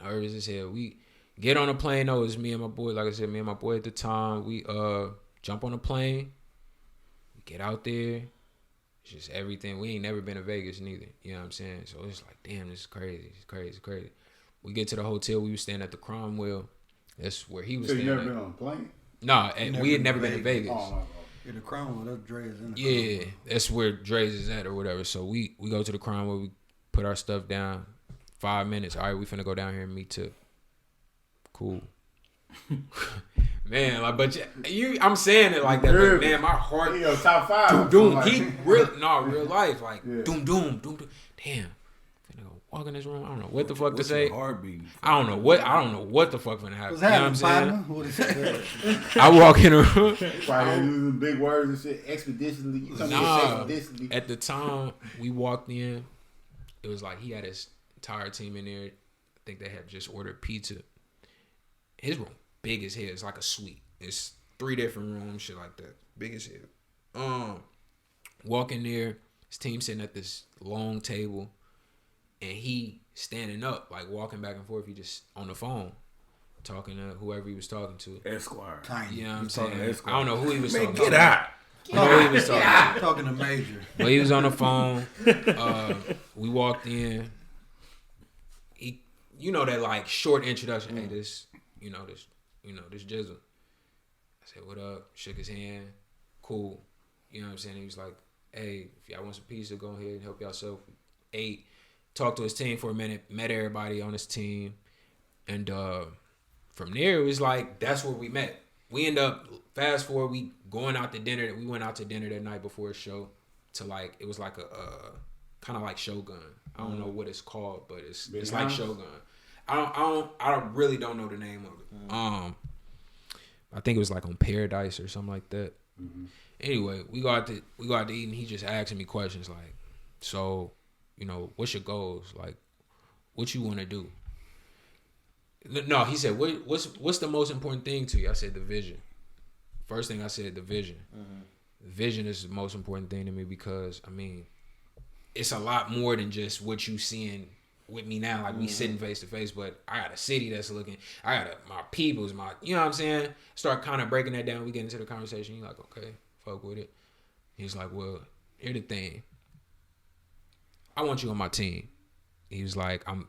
Nervous as hell. We get on a plane. No, it's me and my boy. Like I said, me and my boy at the time. We jump on a plane. We get out there. It's just everything. We ain't never been to Vegas neither. You know what I'm saying? So it's like, damn, this is crazy. It's crazy, crazy. We get to the hotel. We were staying at the Cromwell. That's where he was So staying. you never at. been on a plane? No, we had never been to Vegas. Oh. In the Crown, that's Dre's in the Yeah, Crown. that's where Dre's is at or whatever. So we go to the Crown where we put our stuff down. 5 minutes. All right, we finna go down here and meet Tip. Cool. Man, like, but I'm saying it like that, but man, my heart. Yo, top 5. Doom. Real life, like doom. Damn. Finna go walk in this room. I don't know what the fuck to say. Heartbeat. I don't know what the fuck finna happen. What's You know what happening, I'm saying? partner? What is that? I walk in a room. Probably using big words and shit. Expeditionally. You come Nah, expeditionally. at the time we walked in, it was like he had his entire team in there. I think they had just ordered pizza. His room big as hell. It's like a suite. It's 3 different rooms, shit like that. Big as hell. Walk in there, his team sitting at this long table, and he standing up, like walking back and forth. He just on the phone, talking to whoever he was talking to. Esquire. Tiny. You know what I'm He's talking saying? to Esquire. I don't know who he was talking Get to. out. I know who he was talking to. Talking to Major. But he was on the phone. We walked in. He, you know, that like short introduction. Hey, this Jizxle. I said, what up? Shook his hand. Cool. You know what I'm saying? He was like, hey, if y'all want some pizza, go ahead and help yourself. Ate. Talked to his team for a minute. Met everybody on his team. And from there, it was like, that's where we met. We end up, fast forward, we going out to dinner. We went out to dinner that night before a show to like, it was like a kind of like Shogun. I don't know what it's called, but it's like Shogun. I really don't know the name of it. I think it was like on Paradise or something like that. Mm-hmm. Anyway, we go out to eat, and he just asking me questions like, so, you know, what's your goals? Like, what you want to do? No, he said, what's the most important thing to you? I said, the vision. First thing I said, the vision. Mm-hmm. Vision is the most important thing to me because, I mean, it's a lot more than just what you seeing with me now, like we sitting face to face, but I got a city that's looking, I got my peoples, you know what I'm saying? Start kind of breaking that down. We get into the conversation. You're like, okay, fuck with it. He's like, well, here's the thing. I want you on my team. He was like, I'm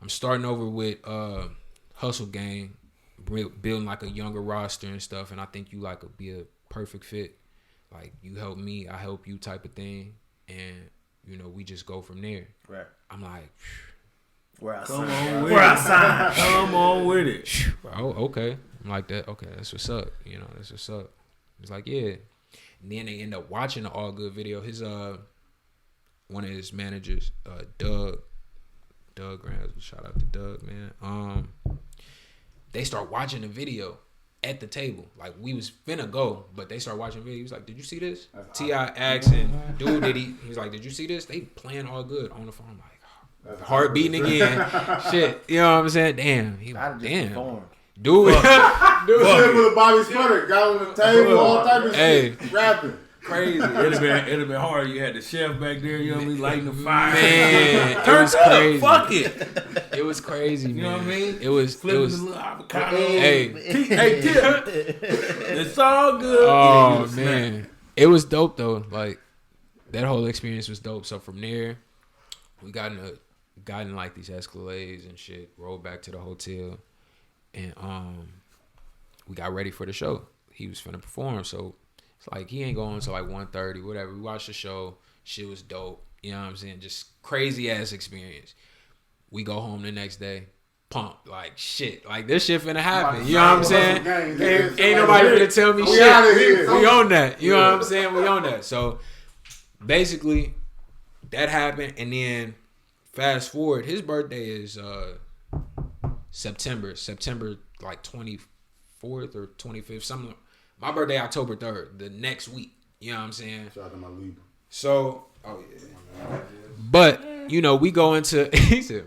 starting over with Hustle Gang, building like a younger roster and stuff, and I think you like be a perfect fit. Like, you help me, I help you type of thing, and you know, we just go from there. Right. I'm like, where I sign. Come on with it. Oh, okay. I'm like that. Okay, that's what's up. You know, that's what's up. It's like, yeah. And then they end up watching the All Good video. His one of his managers, Doug Grams. Shout out to Doug, man. They start watching the video at the table. Like, we was finna go, but they start watching the video. He was like, did you see this? T.I. asking, dude, he was like, did you see this? They playing All Good on the phone. I'm like, oh, heart beating again. Shit. You know what I'm saying? Damn. He like, damn. Dude. With a Bobby Sputter, got on the table, all type of shit, rapping. Crazy. It'd have been hard. You had the chef back there, you know what I mean, lighting the fire. Man, it was crazy. Fuck it. It was crazy, man. You know what I mean? It was flipping the little avocado. Hey, Tip. It's all good. Oh man, it was dope though. Like, that whole experience was dope. So from there, we got in like these Escalades and shit. Rolled back to the hotel, and we got ready for the show. He was finna perform, so. Like, he ain't going until like 1:30, whatever. We watched the show. Shit was dope. You know what I'm saying? Just crazy ass experience. We go home the next day, pumped. Like, shit. Like, this shit finna happen. You know what I'm saying? Ain't nobody finna tell me shit. We on that. You know what I'm saying? We on that. So, basically, that happened. And then, fast forward, his birthday is September like 24th or 25th, something. My birthday, October 3rd, the next week. You know what I'm saying? Shout out to my Libra. So, oh yeah. But, you know, we go into, he said,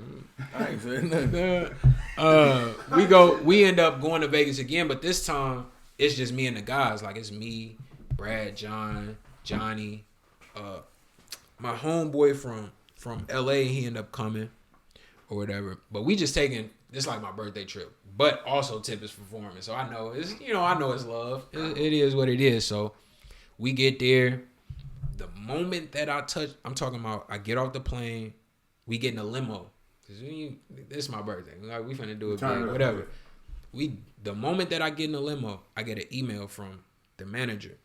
I ain't saying nothing. We end up going to Vegas again, but this time, it's just me and the guys. Like, it's me, Brad, John, Johnny, my homeboy from LA, he ended up coming or whatever. But we just taking, it's like my birthday trip. But also Tip is performing. So I know it's love. It is what it is. So we get there. The moment that I'm talking about, I get off the plane, we get in a limo. This is my birthday. Like, we finna do it big, whatever. The moment that I get in the limo, I get an email from the manager.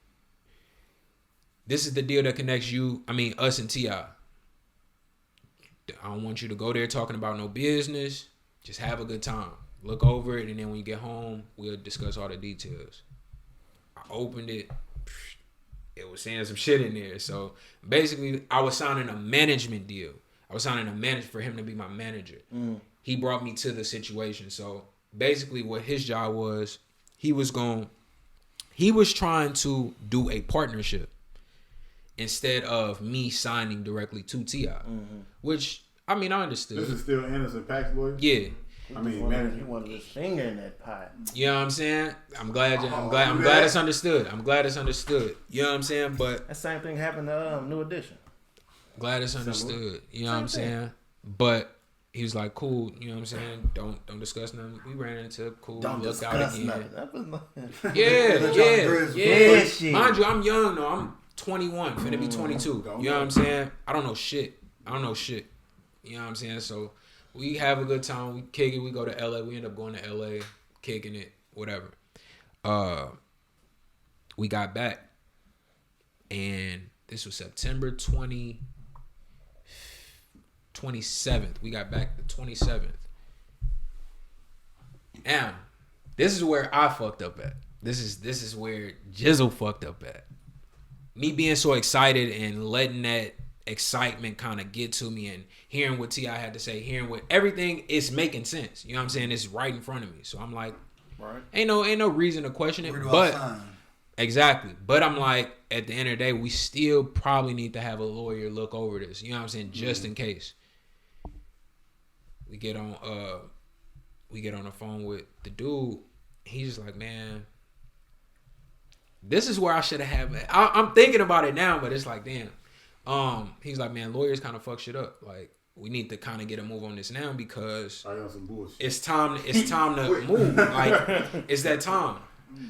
This is the deal that connects us and T.I. I don't want you to go there talking about no business. Just have a good time. Look over it, and then when you get home, we'll discuss all the details. I opened it. It was saying some shit in there. So, basically, I was signing a management deal. I was signing a manager for him to be my manager. He brought me to the situation. So, basically, what his job was, he was trying to do a partnership instead of me signing directly to T.I. Which, I mean, I understood. This is still Anderson .Paak's boy? Yeah. I mean, you wanted his finger in that pot. You know what I'm saying? I'm glad it's understood. I'm glad it's understood. You know what I'm saying? But that same thing happened to New Edition. Glad it's understood. You know what I'm saying? But he was like, cool. You know what I'm saying? Don't discuss nothing. We ran into cool. Don't looked discuss out again. nothing. Yeah. Mind you, I'm young though. I'm 21, finna be 22. You know what I'm saying? I don't know shit. You know what I'm saying? So we have a good time. We kick it. We go to LA. We end up going to LA, kicking it, whatever. We got back, and this was September 27th. We got back the 27th. Now, this is where I fucked up at. This is where Jizxle fucked up at. Me being so excited and letting that excitement kind of get to me, and hearing what T.I. had to say, hearing what everything is making sense. You know what I'm saying? It's right in front of me. So I'm like, Right. ain't no reason to question it. Where do I But sign? exactly. But I'm like, at the end of the day, we still probably need to have a lawyer look over this. You know what I'm saying? Just in case. We get on the phone with the dude. He's just like, man, this is where I should have had. I'm thinking about it now, but it's like, damn. He's like, man, lawyers kind of fuck shit up. Like, we need to kind of get a move on this now because I got some bullshit. it's time to move. Like, it's that time.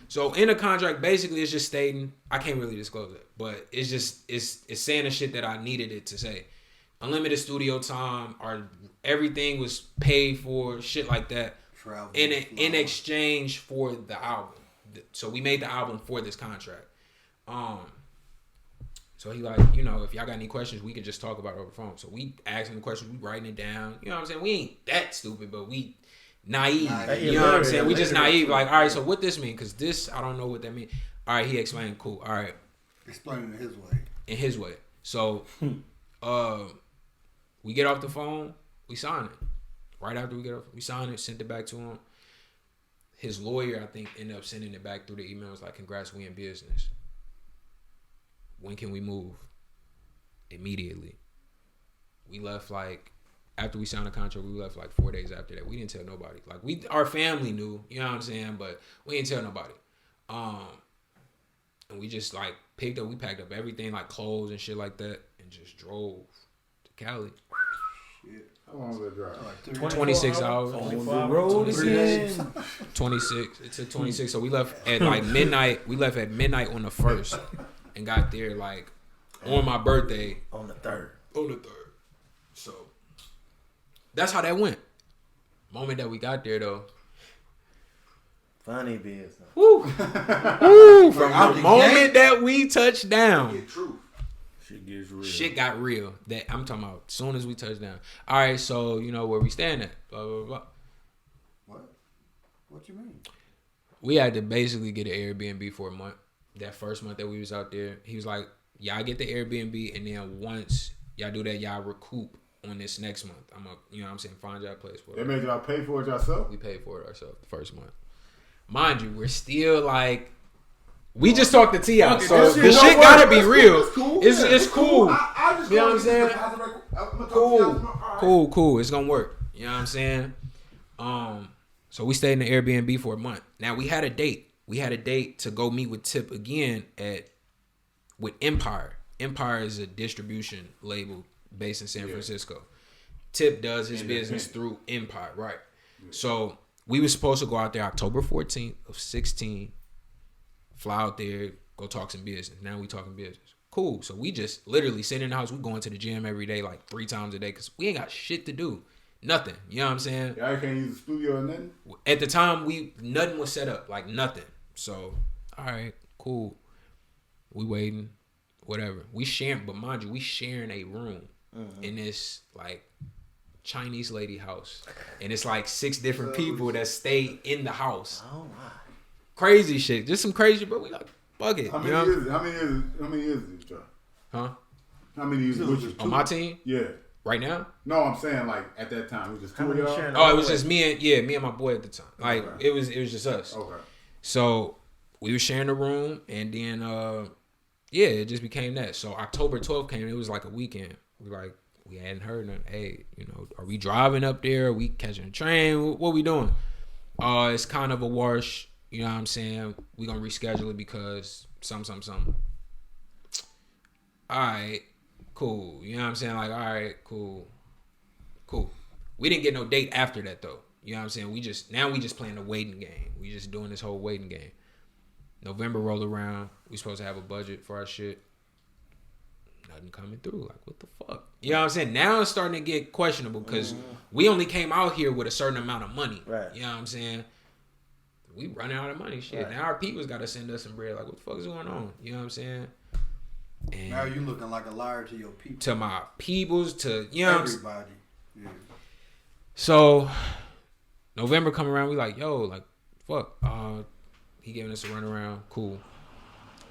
So in the contract, basically, it's just stating, I can't really disclose it, but it's just it's saying the shit that I needed it to say. Unlimited studio time, or everything was paid for, shit like that. Travel. In exchange for the album. So we made the album for this contract. So he like, you know, if y'all got any questions, we can just talk about it over the phone. So we asking the questions, we writing it down. You know what I'm saying? We ain't that stupid, but we naive. You know what I'm saying? We just naive. Like, all right, so what this mean? Because this, I don't know what that mean. All right, he explained, cool. All right. Explain it his way. In his way. So we get off the phone, we sign it. Right after we get off, we signed it, sent it back to him. His lawyer, I think, ended up sending it back through the email. Was like, congrats, we in business. When can we move? Immediately. We left like, after we signed the contract, we left like 4 days after that. We didn't tell nobody. Like, our family knew, you know what I'm saying? But we didn't tell nobody. And we just like picked up, we packed up everything, like clothes and shit like that, and just drove to Cali. Shit. How long was that drive? Like 26 hours. On the road again. 26. It took 26. So we left at like midnight. We left at midnight on the 1st and got there like on my birthday. On the 3rd. On the 3rd. So that's how that went. Moment that we got there though. Funny business. Woo! Woo! From the moment that we touched down. Shit gets real. Shit got real. That I'm talking about. As soon as we touched down. All right, so you know where we stand at. Blah blah blah. What you mean? We had to basically get an Airbnb for a month. That first month that we was out there, he was like, "Y'all get the Airbnb, and then once y'all do that, y'all recoup on this next month. I'm a, you know what I'm saying, find y'all a place for it." They made y'all pay for it yourself? We paid for it ourselves the first month. Mind you, we're still like, we just talked to T.I. So the shit gotta be real. It's cool. I just You know what I'm saying? Cool. Cool. It's gonna work. You know what I'm saying? So we stayed in the Airbnb for a month. Now we had a date. We had a date to go meet with Tip again with Empire. Empire is a distribution label based in San Francisco. Tip does his business through Empire, right? So we were supposed to go out there October 14th of 16, fly out there, go talk some business. Now we talking business. Cool. So we just literally sit in the house. We going to the gym every day, like 3 times a day, because we ain't got shit to do. Nothing. You know what I'm saying? Y'all can't use the studio or nothing? At the time, nothing was set up. Like, nothing. So, all right, cool. We waiting. Whatever. We sharing, but mind you, we sharing a room in this, like, Chinese lady house. And it's like 6 different people that stay in the house. Oh my. Crazy shit. Just some crazy, but we like, fuck it. How You many know? years? How many years is it, John? Huh? How many years was you? On my team? Yeah. Right now? No, I'm saying like at that time it was just 2 of y'all. sharing? Oh, it was just me and my boy at the time. Like, Okay. it was just us. Okay. So we were sharing the room, and then it just became that. So October 12th came. It was like a weekend. We hadn't heard nothing. Hey, you know, are we driving up there? Are we catching a train? What we doing? It's kind of a wash. You know what I'm saying? We gonna reschedule it because something. All right, cool. You know what I'm saying? Like, all right, cool. We didn't get no date after that though. You know what I'm saying? We just playing the waiting game. We just doing this whole waiting game. November roll around. We supposed to have a budget for our shit. Nothing coming through. Like, what the fuck? You know what I'm saying? Now it's starting to get questionable because we only came out here with a certain amount of money. Right. You know what I'm saying? We running out of money. Shit. Right. Now our people's got to send us some bread. Like, what the fuck is going on? You know what I'm saying? And Now you looking like a liar to your people. to my peoples, to, you know what I'm saying? Everybody. Yeah. So November come around, we like, yo, like, fuck. He giving us a runaround. Cool.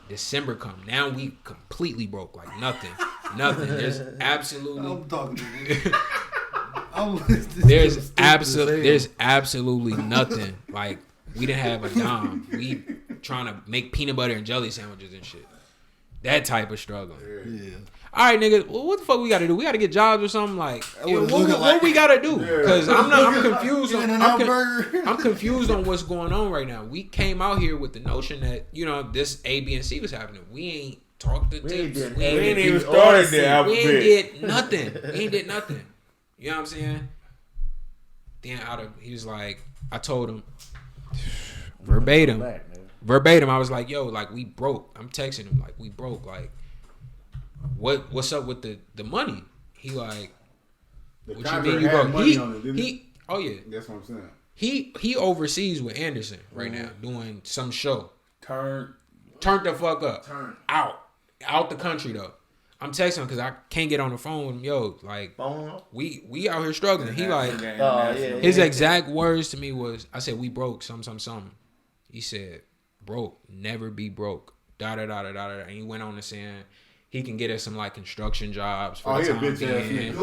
December come. Now we completely broke. Like, nothing. Nothing. There's absolutely. I'm talking to you. There's absolutely nothing. Like we didn't have a dime. We trying to make peanut butter and jelly sandwiches and shit. That type of struggle. Yeah. All right, nigga. Well, what the fuck we got to do? We got to get jobs or something. Like, what we got to do? Because I'm confused. I'm confused on what's going on right now. We came out here with the notion that this A, B, and C was happening. We ain't talked to tips. We ain't even started the alphabet. We ain't did nothing. You know what I'm saying? Then he was like, I told him verbatim. I was like, yo, like we broke. I'm texting him like we broke. Like, what's up with the money? He like, what you mean you broke? Oh yeah, that's what I'm saying. He overseas with Anderson right now doing some show. Turned the fuck up. Out the country though. I'm texting him because I can't get on the phone with him. Yo, like, we out here struggling. He like, his exact words to me was, I said, we broke, something. He said, broke, never be broke. Da da da da da da. And he went on to saying he can get us some like construction jobs for the time being.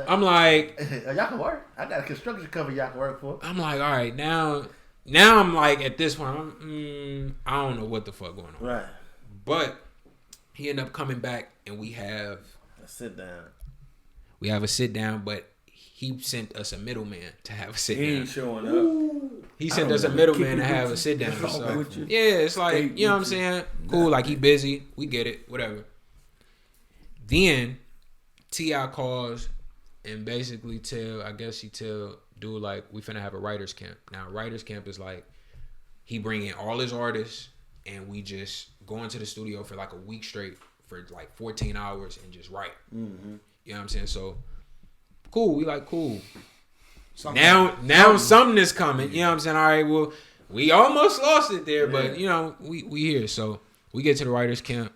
I'm like, y'all can work. I got a construction company y'all can work for. I'm like, all right, now I'm like at this point, I don't know what the fuck going on. Right. But he ended up coming back, and we have a sit down. We have a sit down, but he sent us a middleman to have a sit down. He ain't showing up. He sent us a middleman to have a sit down. So, yeah, it's like, you know what I'm saying? Cool, like he busy. We get it, whatever. Then T.I. calls and basically tell dude like, we finna have a writer's camp. Now, writer's camp is like, he bring in all his artists and we just go into the studio for like a week straight for like 14 hours and just write. Mm-hmm. You know what I'm saying? So, cool. We like, cool. Now something is coming. You know what I'm saying? All right, well, we almost lost it there, but, we here. So, we get to the writer's camp.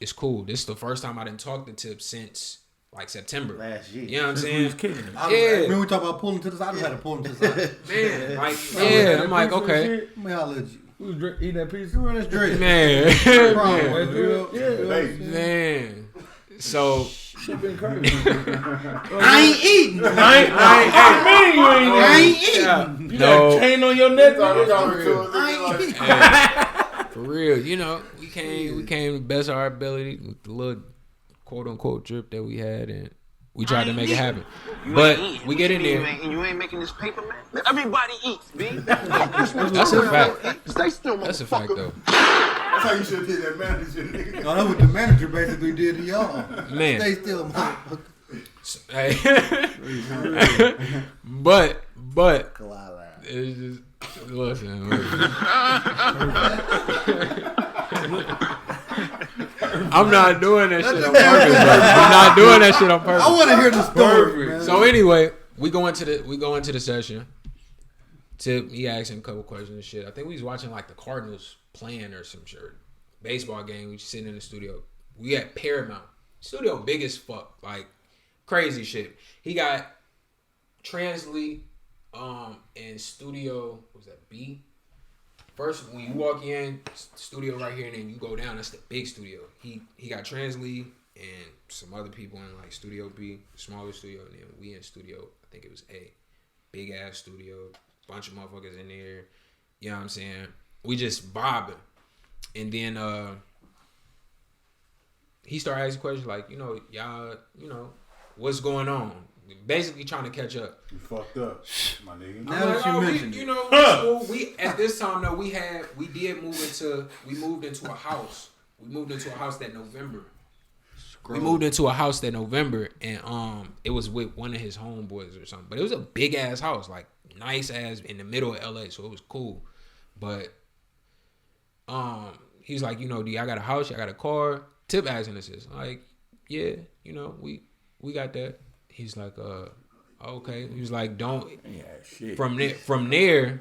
It's cool. This is the first time I didn't talk to Tip since like September. Last year. You know what I'm saying? Yeah. When we talk about pulling to the side, I just had to pull him to the side. Man, like, I'm like, okay. Let me holler at you. We was eating that pizza. That's Drake. Man. Yeah. Man. So. Shit been crazy. I ain't eating. I ain't eating. You got a chain on your neck. I ain't eating. For real, we came to best of our ability with the little quote unquote trip that we had, and we tried to make it happen. But we get in there. You ain't making this paper, man. Everybody eats, B. That's a fact. Stay still, That's a fact, though. That's how you should have did that manager, nigga. No, that's what the manager basically did to y'all. Man. Stay still, motherfucker. But it's just listen. I'm not doing that shit on purpose. I'm not doing that shit on purpose. I want to hear the story, man. So anyway, we go into the session. Tip, he asking a couple questions and shit. I think we was watching like the Cardinals playing or some shit. Baseball game. We just sitting in the studio. We at Paramount. Studio big as fuck. Like crazy shit. He got Translate in studio, what was that, B? First, when you walk in, studio right here, and then you go down, that's the big studio. He got Translate and some other people in like Studio B, smaller studio, and then we in studio, I think it was A. Big ass studio, bunch of motherfuckers in there. You know what I'm saying? We just bobbing. And then he started asking questions like, y'all, what's going on? Basically trying to catch up. You fucked up, my nigga. Now that you mentioned it. We at this time though we moved into a house. We moved into a house that November. And it was with one of his homeboys or something. But it was a big ass house, like nice ass in the middle of LA, so it was cool. But he was like, do y'all got a house? Y'all got a car? Tip asking us this. Like, yeah, we got that. He's like, okay. He was like, don't. Yeah, shit. From there,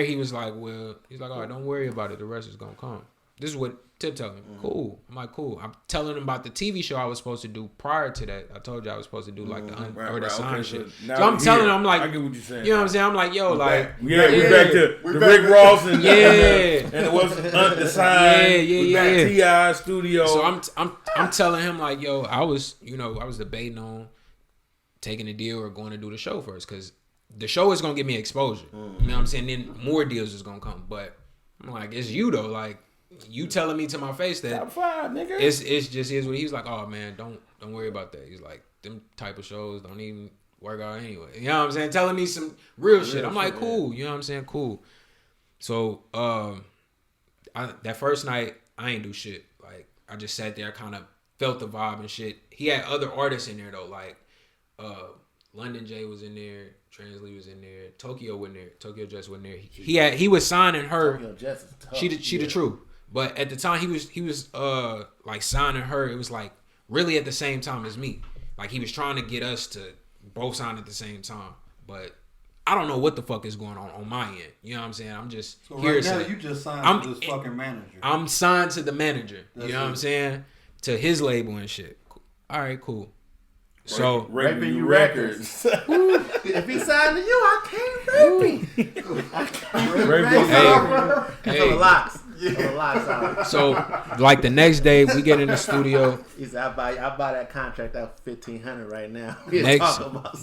he was like, well, he's like, all right, don't worry about it. The rest is gonna come. This is what Tip told me. Cool. I'm like, cool. I'm telling him about the TV show I was supposed to do prior to that. I told you I was supposed to do like the sign shit. So I'm telling him, I'm like, I get what you're saying. You know what I'm saying? I'm like, yo, like, we back to the Rick Ross and and it was the sign. Yeah. T.I. studio. So I'm I'm telling him like, yo, I was debating on taking a deal or going to do the show first, because the show is gonna give me exposure. You know what I'm saying? Then more deals is gonna come. But I'm like, it's you though. Like, you telling me to my face that Top 5, nigga. it's just is what he was like. Oh man, don't worry about that. He's like, them type of shows don't even work out anyway. You know what I'm saying? Telling me some real shit. I'm like, cool. You know what I'm saying? Cool. So that first night, I ain't do shit. Like, I just sat there, kind of felt the vibe and shit. He had other artists in there though, like London J was in there, Transley was in there, Tokyo was in there, Tokyo Jets was in there. He was signing her. Tokyo Jets is tough. She the truth. But at the time he was like signing her, it was like really at the same time as me. Like, he was trying to get us to both sign at the same time. But I don't know what the fuck is going on my end. You know what I'm saying? I'm just So here. right now, you just signed to this fucking manager. I'm signed to the manager. That's you know what I'm it. saying? To his label and shit. All right, cool. So Raping you records. If he signed to you, I can't rape him. I can't rape him. Hey. For the locks. For the locks out. So like the next day we get in the studio. He said, I buy that contract out for $1,500 right now.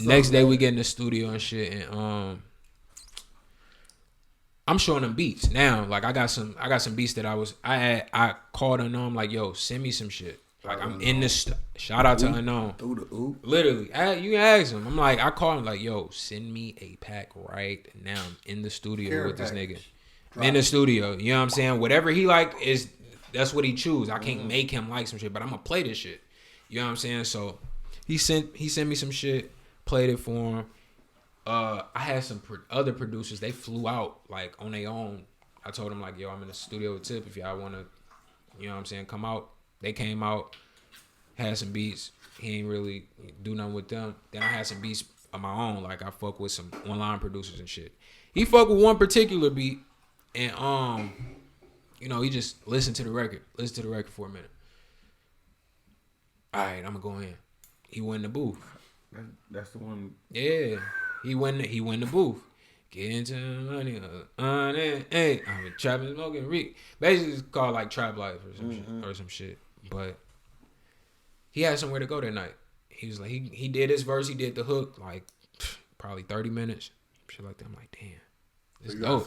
Next day we get in the studio and shit, and I'm showing them beats now. Like, I got some beats that I called Unknown, like, yo, send me some shit. Like, I'm in this. Shout out to Unknown. Literally, you can ask him. I'm like, I call him like, yo, send me a pack right now. I'm in the studio with this nigga. I'm in the studio. You know what I'm saying? Whatever he like that's what he choose. I can't make him like some shit, but I'm gonna play this shit. You know what I'm saying? So he sent me some shit, played it for him. I had some other producers. They flew out like on their own. I told them like, yo, I'm in the studio with Tip. If y'all wanna, you know what I'm saying, come out. They came out, had some beats. He ain't really do nothing with them. Then I had some beats of my own. Like, I fuck with some online producers and shit. He fuck with one particular beat, and he just listened to the record. Listen to the record for a minute. All right, I'm gonna go in. He went in the booth. That's the one. Yeah, he went in the booth. Get into money, hey, I'm trapping, smoking, Rick. Basically, it's called like Trap Life or some shit, or some shit. But he had somewhere to go that night. He was like, he did his verse, he did the hook, like probably 30 minutes, shit like that. I'm like, damn, this dope.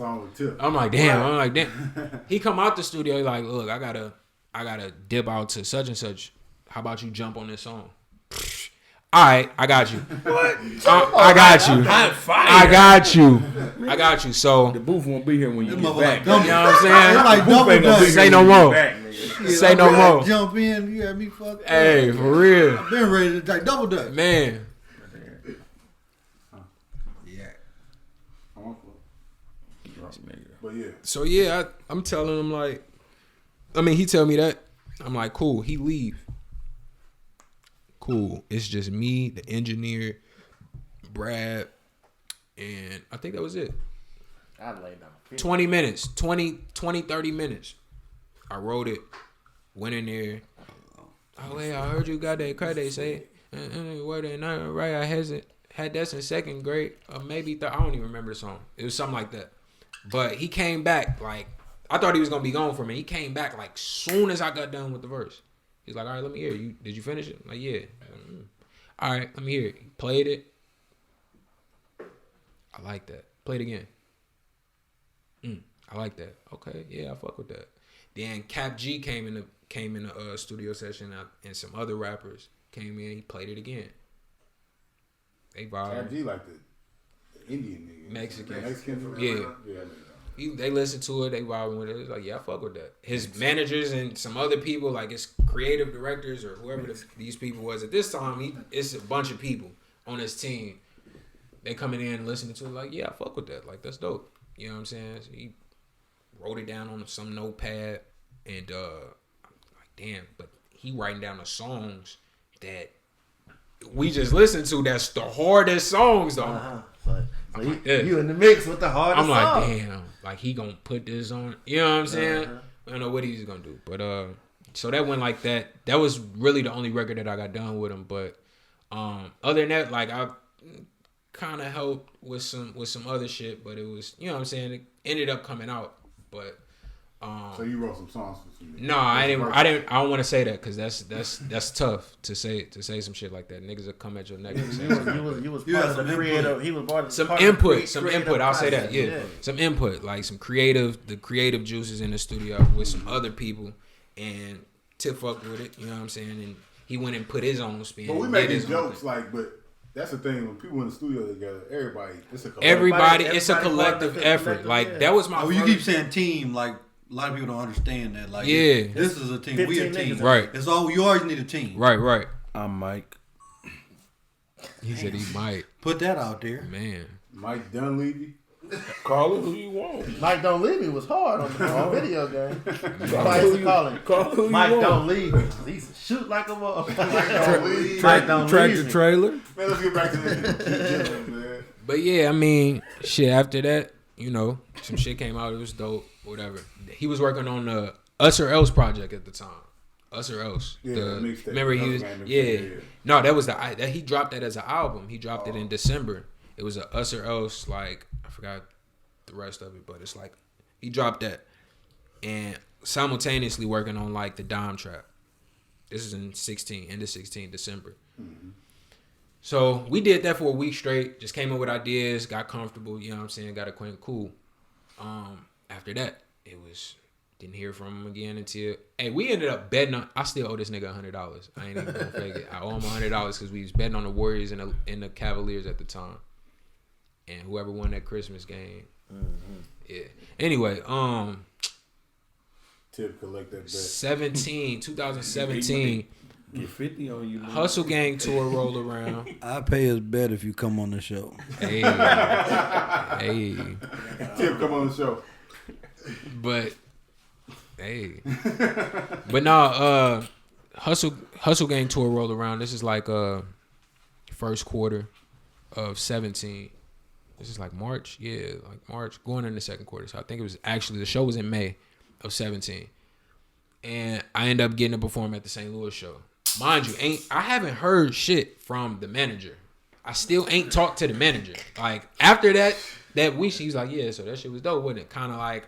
I'm like, damn. He come out the studio, like, look, I gotta dip out to such and such. How about you jump on this song? All right, I got you. What? I got you. I got you. So the booth won't be here when you get back. You know what I'm saying? Like double dutch. Say no more. Say no more. Jump in, you had me fucked up. Hey, for real. I've been ready to like double dutch. Man. Yeah. But yeah. So yeah, I'm telling him like, he tell me that. I'm like, cool. He leave. Cool. It's just me, the engineer, Brad, and I think that was it. I laid down 20 minutes. 30 minutes. I wrote it. Went in there. Oh, hey, I heard you got that cut. They say, where they not right? I had that in second grade. Or maybe I don't even remember the song. It was something like that. But he came back. Like, I thought he was going to be gone for me. He came back like soon as I got done with the verse. He's like, all right, let me hear it. Did you finish it? I'm like, yeah. All right, let me hear it. He played it. I like that. Play it again. I like that. Okay, yeah, I fuck with that. Then Cap G came in the studio session, and some other rappers came in. He played it again. They vibed. Cap G like the Indian nigga. Mexican. Yeah. They listened to it, they vibing with it. It's like, yeah, I fuck with that. His managers and some other people, like his creative directors or whoever these people was at this time, it's a bunch of people on his team. They coming in and listening to it, like, yeah, I fuck with that. Like, that's dope. You know what I'm saying? So he wrote it down on some notepad, and I'm like, damn. But he writing down the songs that we just listened to. That's the hardest songs, though. So you in the mix with the hardest I'm like, song. damn, like he gonna put this on. You know what I'm saying? I don't know what he's gonna do, but so that went like that. That was really the only record that I got done with him. But other than that, like I kind of helped with some other shit, but it was, you know what I'm saying, it ended up coming out. But So you wrote some songs for some niggas. No, I don't want to say that because that's tough to say some shit like that. Niggas will come at your neck. You was part of the creative. He was part of some part input. of Some creative input. I'll say process. that. Yeah, some input, like the creative juices in the studio with some other people, and Tip fucked with it. You know what I'm saying? And he went and put his own spin. But we did making his own jokes thing. like, but that's the thing when people in the studio together, it's a collective. Everybody, it's a Everybody collective part of the effort. collective, Like yeah. that was my. Oh, you first- keep saying team, like a lot of people don't understand that. Like, Yeah. this is a team. We a 15 team. niggas. Right. It's all you always need a team. Right. I'm Mike. He said he might. Put that out there. Man. Mike Dunleavy. Call it who you want. Mike Don't Leave Me was hard on the video game. Somebody who used to you- call him call who you Mike want. Don't Leave Me. He used to shoot like a motherfucker. Mike Don't Tractor Leave Me. trailer. Man, let's get back to that. Man. But yeah, I mean, shit. After that, you know, some shit came out. It was dope. Whatever. He was working on the Us or Else project at the time. Us or Else. Yeah, the mixtape. Remember he was. That's Yeah. yeah. No, that was he dropped that as an album. He dropped it in December. It was a Us or Else. Like I forgot the rest of it, but it's like he dropped that and simultaneously working on like the Dime Trap. This is in end of 16 December. Mm-hmm. So we did that for a week straight. Just came up with ideas, got comfortable. You know what I'm saying? Got acquainted, cool. After that, it was didn't hear from him again until we ended up betting on. I still owe this nigga $100. I ain't even gonna fake it. I owe him $100 because we was betting on the Warriors and the Cavaliers at the time, and whoever won that Christmas game. Yeah. Anyway, Tip collect that bet. 2017. Get 50 on you. Man. Hustle Gang tour roll around. I pay his bet if you come on the show. Hey. Tip, come on the show. But no, Hustle Gang tour rolled around. This is like first quarter of 17. This is like March, March, going into second quarter. So I think it was actually the show was in May of 17, and I ended up getting to perform at the St. Louis show. Mind you, I haven't heard shit from the manager. I still ain't talked to the manager. Like after that week, she's like, yeah, so that shit was dope, wasn't it? Kind of like.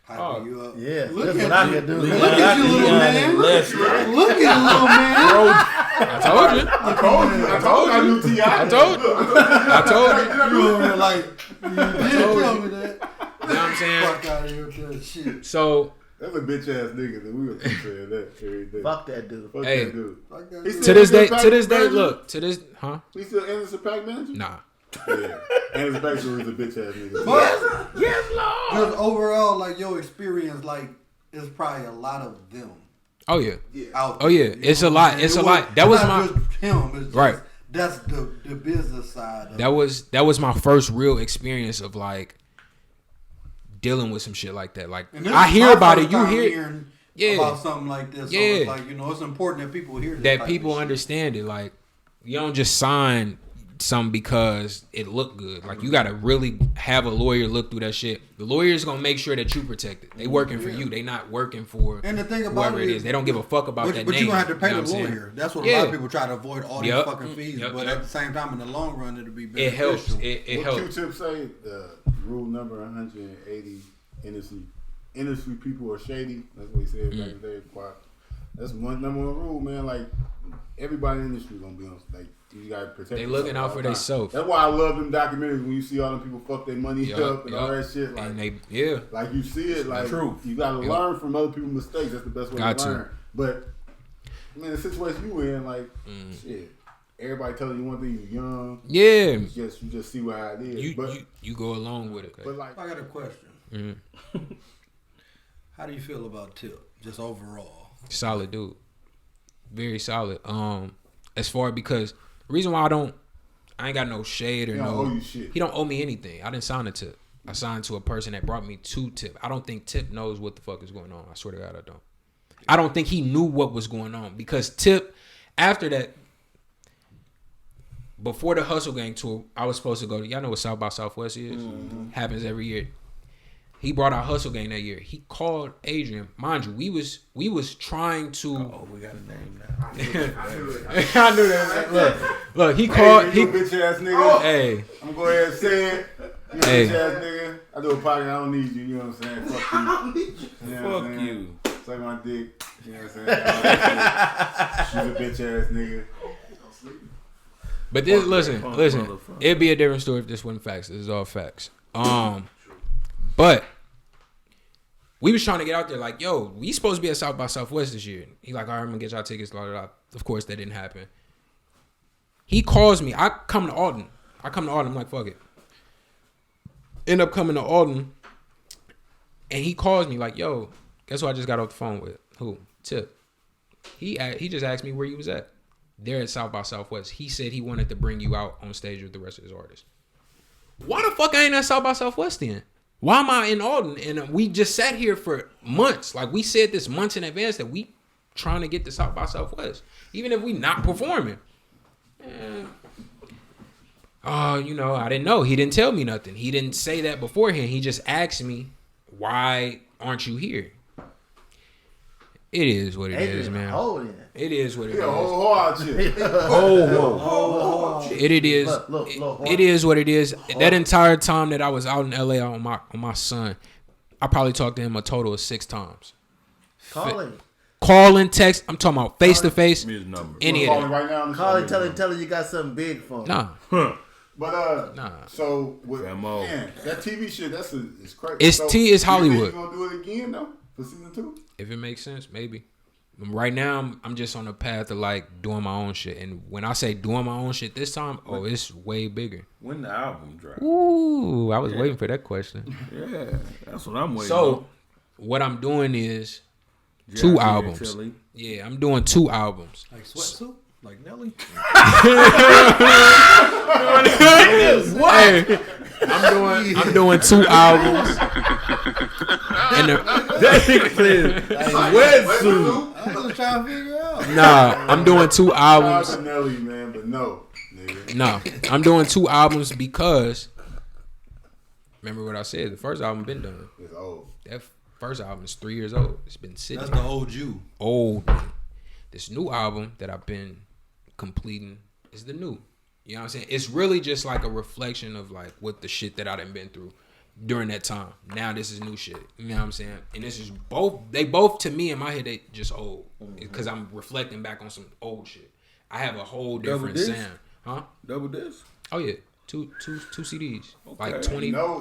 Hyping you up. Yeah, Look that's at what I you. can do. Look at you, little man. Look at little man. I told you. I told you I knew T.I. I told you. You were like, you did tell me that. You know what I'm saying? Fuck out of here with that shit. So That's a bitch ass nigga. That we were saying that every day. Fuck that dude. Fuck Hey. that dude. Fuck that He dude. still to this day, Anderson Paak manager? look, He still Anderson Paak manager? nah. Yeah. Anderson Paak is a bitch ass nigga. But just overall, like your experience, like it's probably a lot of them. Oh yeah. Out Oh, yeah. there, you It's know a what lot. I'm saying? It's a It lot. was- That was not my- just him. It's just, Right. That's the business side. Of That was my first real experience of like dealing with some shit like that. Like And this I is hear my about it, first you time hear hearing Yeah. about something like this. So Yeah. it's like, it's important that people hear this that type people of shit. understand it. Like you don't just sign something because it looked good. Like you gotta really have a lawyer look through that shit. The lawyer's gonna make sure that you protect it. They working for you. They not working for And the thing about whoever it it is. They don't give a fuck about that But name. you're gonna have to pay You know the what I'm saying? lawyer. That's what a Yeah. lot of people try to avoid all Yep. these fucking fees. Yep, But yep. at the same time, in the long run, it'll be It beneficial. helps. It What helps. Q-Tip say? The rule number 180 industry people are shady. That's what he said back in the day. Quiet. That's number one rule, man. Like everybody in the industry gonna be on. Like you gotta protect. They yourself looking out all for the time. themselves. That's why I love them documentaries when you see all them people fuck their money up and all that shit. Like, And they like you see it, like True. you gotta Yep. learn from other people's mistakes. That's the best way Got to to. learn. But man, the situation you in, like shit. Everybody telling you one thing. You young. yeah. You just see how it is. You but you go along with it. but like I got a question. How do you feel about Tip, just overall? Solid dude. Very solid. As far because the reason why I ain't got no shade or he don't no. owe you shit. He don't owe me anything. I didn't sign a Tip. I signed to a person that brought me to Tip. I don't think Tip knows what the fuck is going on. I swear to God, I don't. I don't think he knew what was going on because Tip, after that, before the Hustle Gang tour, I was supposed to go to, y'all know what South by Southwest is? Happens every year. He brought out Hustle Gang that year. He called Adrian. Mind you, we was trying to. Oh, we got a name now. I knew that. Look, he called. Hey, He, you bitch ass nigga. hey, I'm gonna go ahead and say it. Hey. Bitch ass nigga. I do a podcast. I don't need you. You know what I'm saying? Fuck you. You know what I'm Fuck saying? you. Suck my dick. You know what I'm saying? She's a bitch ass nigga. But this, Fuck listen, that punk listen. motherfucker. It'd be a different story if this wasn't facts. This is all facts. But we was trying to get out there like, yo, we supposed to be at South by Southwest this year. He like, all right, I'm gonna get y'all tickets. Blah, blah, blah. Of course, that didn't happen. He calls me. I come to Alton. I'm like, fuck it. End up coming to Alton, and he calls me like, yo, guess who I just got off the phone with? Who? Tip. He just asked me where you was at. They're at South by Southwest. He said he wanted to bring you out on stage with the rest of his artists. Why the fuck I ain't at South by Southwest then? Why am I in Alton? And we just sat here for months. Like, we said this months in advance that we trying to get to South by Southwest. Even if we not performing. You know, I didn't know. He didn't tell me nothing. He didn't say that beforehand. He just asked me, why aren't you here? It is what it is, man. It is what it is. It is. It is what it is. That entire time that I was out in LA on my son, I probably talked to him a total of 6 times. Calling, text. I'm talking about face to face. Any of that. Calling, telling you got something big for him. Nah. But Nah. So with man, that TV shit, it's crazy. It's Hollywood. You gonna do it again though for season 2? If it makes sense, maybe. Right now, I'm just on the path of like doing my own shit, and when I say doing my own shit this time, it's way bigger. When the album drop? Ooh, I was waiting for that question. Yeah, that's what I'm waiting. So, what I'm doing is 2 albums. Yeah, I'm doing 2 albums. Like Sweatsuit? Like Nelly? What? I'm doing 2 albums. And That nigga said sweatsuit. I was trying to figure out. nah, I'm doing 2 albums. Nelly, man, but no, nigga. No, I'm doing 2 albums because remember what I said. The first album been done. It's old. That first album is 3 years old. It's been sitting. That's the old you. Old. This new album that I've been completing is the new. You know what I'm saying? It's really just like a reflection of like what the shit that I done been through during that time. Now this is new shit. You know what I'm saying? And this is they both to me in my head, they just old. Because I'm reflecting back on some old shit. I have a whole different sound. Huh? Double disc? Oh yeah. Two CDs. Okay. Like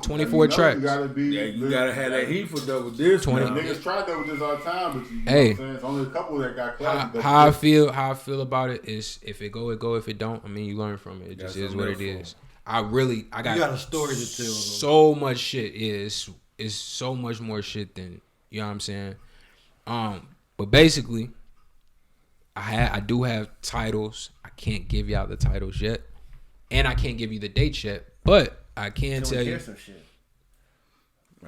24 tracks. You gotta be. Yeah, you gotta have that heat for double disc. 20. Niggas try double disc all the time, but you know Hey. what I'm saying? It's only a couple that got classic. How I feel about it is if it go, it go. If it don't, I mean you learn from it. It just is what it is. I got you got a story to tell. So much shit is so much more shit than you know what I'm saying. But basically, I do have titles. I can't give y'all the titles yet, and I can't give you the dates yet. But I can tell you. Some shit.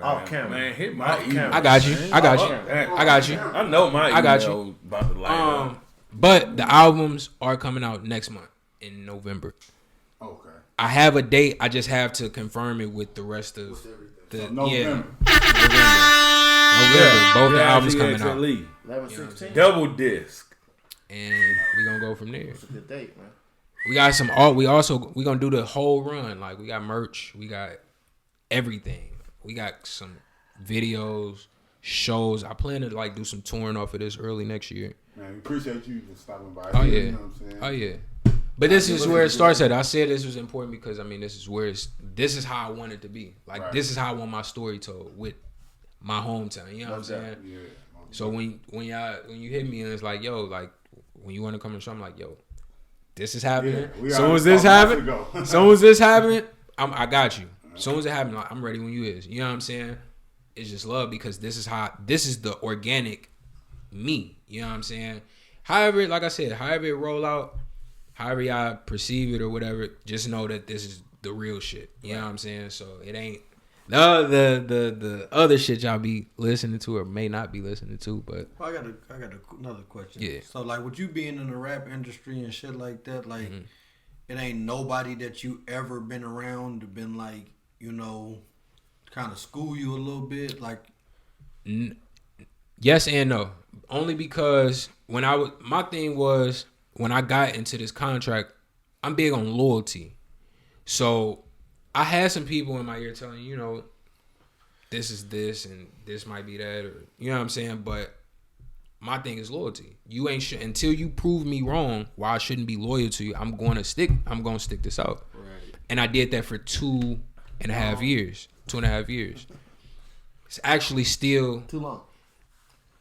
Off camera. Man, hit my email. I got you. I got you. I got you. I know my email I got you. About to light up. But the albums are coming out next month in November. Okay. I have a date. I just have to confirm it with the rest of the November. November. Both the albums coming out. 11/16. Double disc. And we gonna go from there. It's a good date, man. We got we gonna do the whole run. Like we got merch, we got everything. We got some videos, shows. I plan to like do some touring off of this early next year. Man, we appreciate you for stopping by. Oh yeah. You know what I'm saying? Oh yeah. But this is where it starts at. I said this was important because I mean this is how I want it to be. Like this is how I want my story told with my hometown. You know what I'm saying? Yeah. So when you hit me and it's like, yo, like when you want to come to the show, I'm like, yo, this is happening. Soon as this happen, I got you. Soon as it happens, like, I'm ready when you is. You know what I'm saying? It's just love because this is the organic me. You know what I'm saying? However, like I said, however it roll out, however y'all perceive it or whatever, just know that this is the real shit. You know what I'm saying? So it ain't the other shit y'all be listening to or may not be listening to, but I got another question. Yeah. So like with you being in the rap industry and shit like that, like it ain't nobody that you ever been around to been like, you know, kind of school you a little bit, like. Yes and no. Only because my thing was when I got into this contract, I'm big on loyalty. So I had some people in my ear telling you know, this is this and this might be that, or you know what I'm saying. But my thing is loyalty. You ain't until you prove me wrong. Why I shouldn't be loyal to you? I'm gonna stick this out. Right. And I did that for 2.5 years. 2.5 years. It's actually still too long.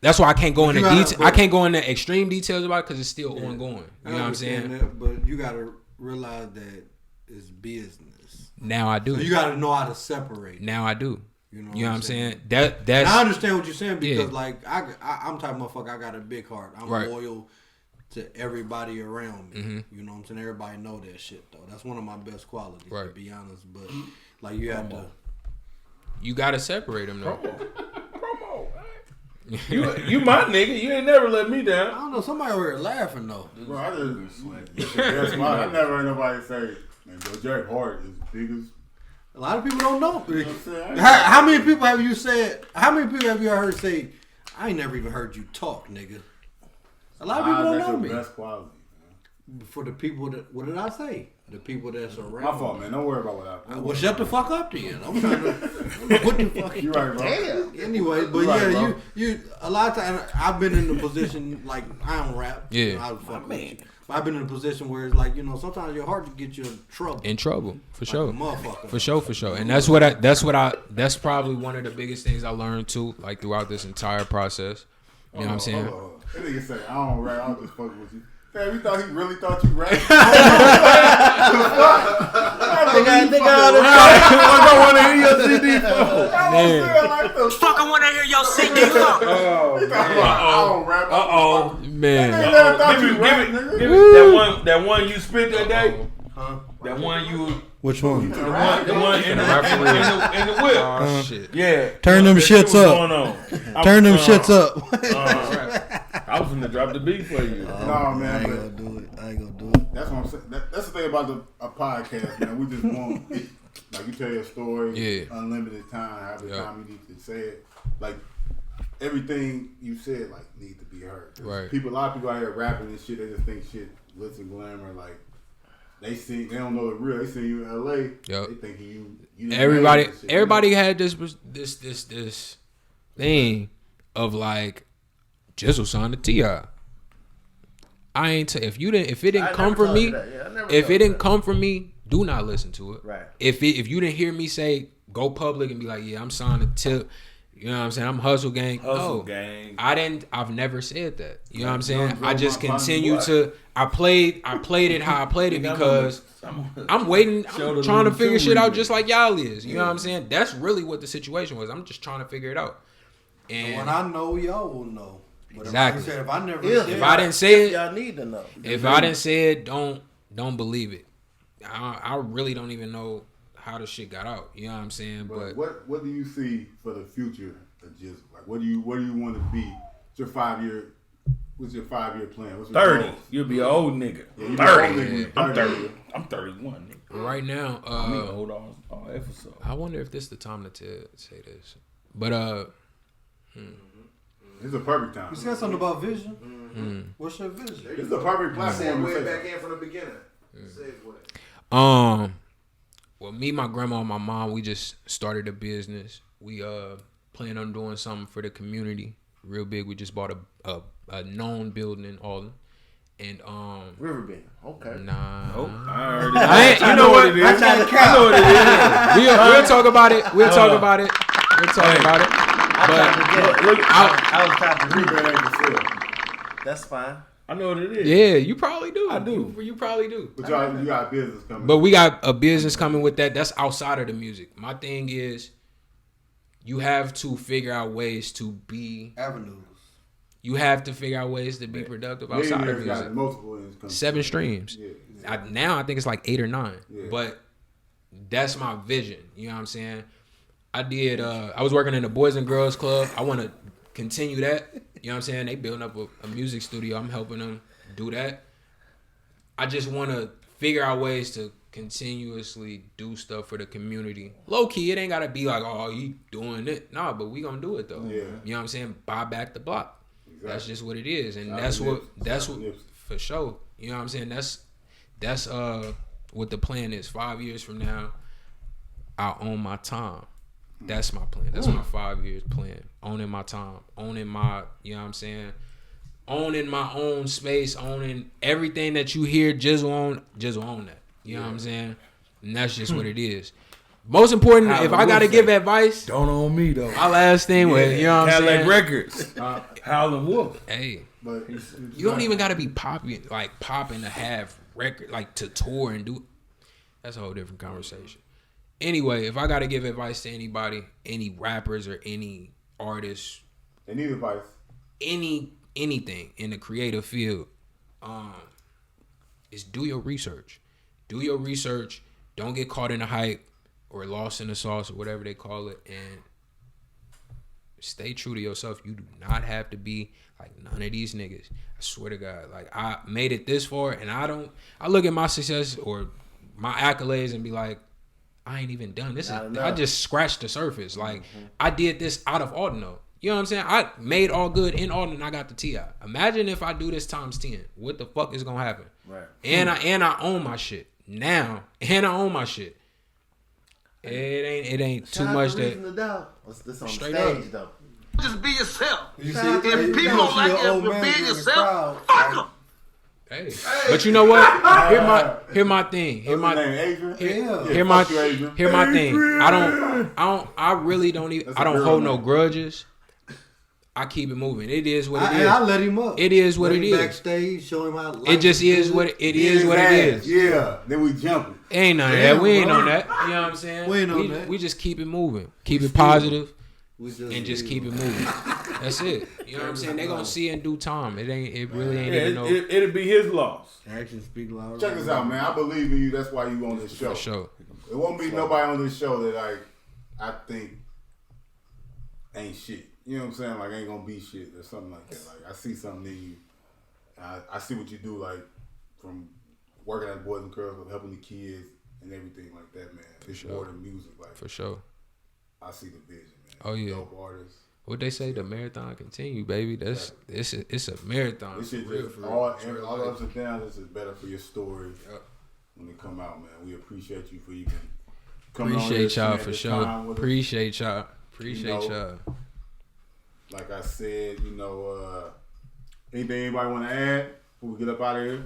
That's why I can't go into detail. I can't go into extreme details about it because it's still ongoing. You know what I'm saying? That, but you gotta realize that it's business. Now I do. So you gotta know how to separate. Now I do. You know what I'm saying? That's. And I understand what you're saying because like I'm type of motherfucker. I got a big heart. I'm loyal to everybody around me. Mm-hmm. You know what I'm saying? Everybody know that shit though. That's one of my best qualities to be honest. But like you have to. You gotta separate them though. You my nigga. You ain't never let me down. I don't know. Somebody over here laughing though. Bro, I never heard nobody say, man, Joe Jerry Hart is big as. A lot of people don't know. You know how many people have you said? How many people have you heard say, I ain't never even heard you talk, nigga? A lot of people don't know me. Best quality, man. For the people that, what did I say? The people that's around. My fault, man. Don't worry about what I. Well, shut the fuck up then. I'm trying to. What the fuck? You right, bro. Damn. Anyway, but right, you. A lot of times I've been in the position like I don't rap. Yeah. You know, I fuck with you. But I've been in a position where it's like sometimes your heart can get you in trouble. In trouble, for sure. Motherfucker. For sure. And that's probably one of the biggest things I learned too, like throughout this entire process. You know what I'm saying? That nigga say, I don't rap, I'll just fuck with you. Damn, he really thought you rapped. Nigga, I don't want to hear your CD Fuck, I want to hear your CD fuck. I don't rap. Man. Give me that one you spit that day. Huh? That one you. Which one? The one in the whip. Oh shit. Yeah. Turn them shits up. Turn them shits up. I was gonna drop the beat for you. No, man. I ain't gonna do it. That's what I'm saying. That's the thing about a podcast, man. We just want, like, you tell your story, unlimited time, however time you need to say it. Like, everything you said, like, needs to be heard. Right. A lot of people out here rapping and shit, they just think shit glitz and glamour, like, they don't know the real. They see you in LA. Yep. They thinking you everybody had this thing of like Jizxle signed to T.I. I ain't if it didn't come from me, if it didn't come from me, do not listen to it. Right. If you didn't hear me say go public and be like, yeah, I'm signed to Tip. You know what I'm saying? I'm Hustle Gang. Gang. I've never said that. You know what I'm saying? I just continue to. I played it how I played it because I'm waiting. I'm trying to figure shit out just like y'all is. You know what I'm saying? That's really what the situation was. I'm just trying to figure it out. And when I know, y'all will know. But exactly. If I never, if I didn't say it, y'all need to know. If I didn't say it, don't believe it. I really don't even know how the shit got out. You know what I'm saying? But what do you see for the future of Jizxle? Like, what do you want to be? What's your 5-year plan? What's your 30. goals? You'll be an old nigga. Yeah, 30. I'm 30. I'm 31. Nigga. Right now, I'm old all episode. I wonder if this is the time to say this. But It's a perfect time. You said something about vision. Mm-hmm. What's your vision? It's the perfect platform. Way back in from the beginning. Well, me, my grandma, and my mom, we just started a business. We plan on doing something for the community, real big. We just bought a known building in Alden, and Riverbend. Okay. Nah. Nope. I know what it is. I know what it is. We'll talk about it. We'll talk about it. I was trying to read. That's fine. I know what it is. Yeah, you probably do. I do. You probably do. But you got business coming. But we got a business coming with that. That's outside of the music. My thing is, you have to figure out ways to be avenues. You have to figure out ways to be productive outside of music. Got multiple 7 streams. Yeah. Now I think it's like 8 or 9. Yeah. But that's my vision. You know what I'm saying? I did. I was working in the Boys and Girls Club. I want to continue that. You know what I'm saying? They building up a music studio. I'm helping them do that. I just want to figure out ways to continuously do stuff for the community. Low key, it ain't gotta be like, oh, you doing it. Nah, but we gonna do it though. Yeah. You know what I'm saying? Buy back the block. Exactly. That's just what it is, and that's what for sure. You know what I'm saying? That's what the plan is. 5 years from now, I own my time. That's my plan. That's my 5 years plan. Owning my time. Owning my, you know what I'm saying? Owning my own space. Owning everything that you hear Jizxle own that. You know what I'm saying? And that's just what it is. Most important, if I got to give advice. Don't own me, though. My last thing with, you know what I'm saying? Records. Howlin' Wolf. Hey. But You don't even got to be popping to have record, like to tour and do. That's a whole different conversation. Anyway, if I got to give advice to anybody, any rappers or any artists, any advice, anything in the creative field, is do your research. Do your research. Don't get caught in the hype or lost in the sauce or whatever they call it, and stay true to yourself. You do not have to be like none of these niggas. I swear to God. Like, I made it this far, and I look at my success or my accolades and be like, I ain't even done this. I just scratched the surface. Like, I did this out of Alden. You know what I'm saying? I made all good in Alden and I got the TI. Imagine if I do this times 10. What the fuck is gonna happen? Right. And I own my shit now. And I own my shit. It ain't too much that. Reason2Doubt. What's this on Straight stage up. though? Just be yourself. You see, If people don't like it, if you're being yourself, fuck them. Hey. But you know what? Hear my thing. Hear my thing. I really don't even. I don't hold no grudges. I keep it moving. It is what it is. I let him up. It is what it is. Backstage, show him how. It just is what it is. What it is. Yeah. Then we jumping. Ain't none of that. We ain't on that. You know what I'm saying? We ain't on that. We just keep it moving. Keep it positive. And just keep it moving. That's it. You know what I'm saying? They gonna see in due time. It really ain't even no. It'll be his loss. Actions speak louder. Check this out, man. I believe in you. That's why you on this show. For sure. It won't be nobody on this show that I think ain't shit. You know what I'm saying? Like, ain't gonna be shit or something like that. Like, I see something in you. I see what you do, like, from working at Boys and Girls, helping the kids and everything like that, man. It's more than music. Like, For sure. I see the vision, man. Oh yeah. Dope artists. What they say, the marathon continue, baby. It's a marathon. This shit For just real. all the ups and downs. This is better for your story when they come out, man. We appreciate you for even coming on here. Appreciate y'all sharing for this sure. time with us. Appreciate y'all. Like I said, anything anybody want to add before we get up out of here?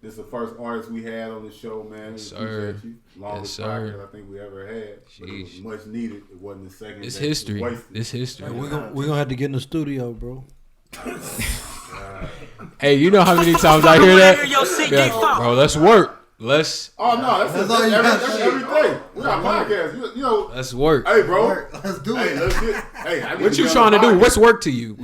This is the first artist we had on the show, man. Yes, We sir. appreciate you. Longest Yes, sir. podcast I think we ever had. But it was Sheesh. much needed. It wasn't the second. It's that was history. wasted. It's history. We're gonna have to get in the studio, bro. Hey, you know how many times I hear that? Yeah, bro, let's work. Oh no, that's all you got. that's every day. We got podcasts. You know. Let's work. Hey, bro. Let's do Hey, it. let's get. Hey, I need What to you be on trying to the do? podcast. What's work to you?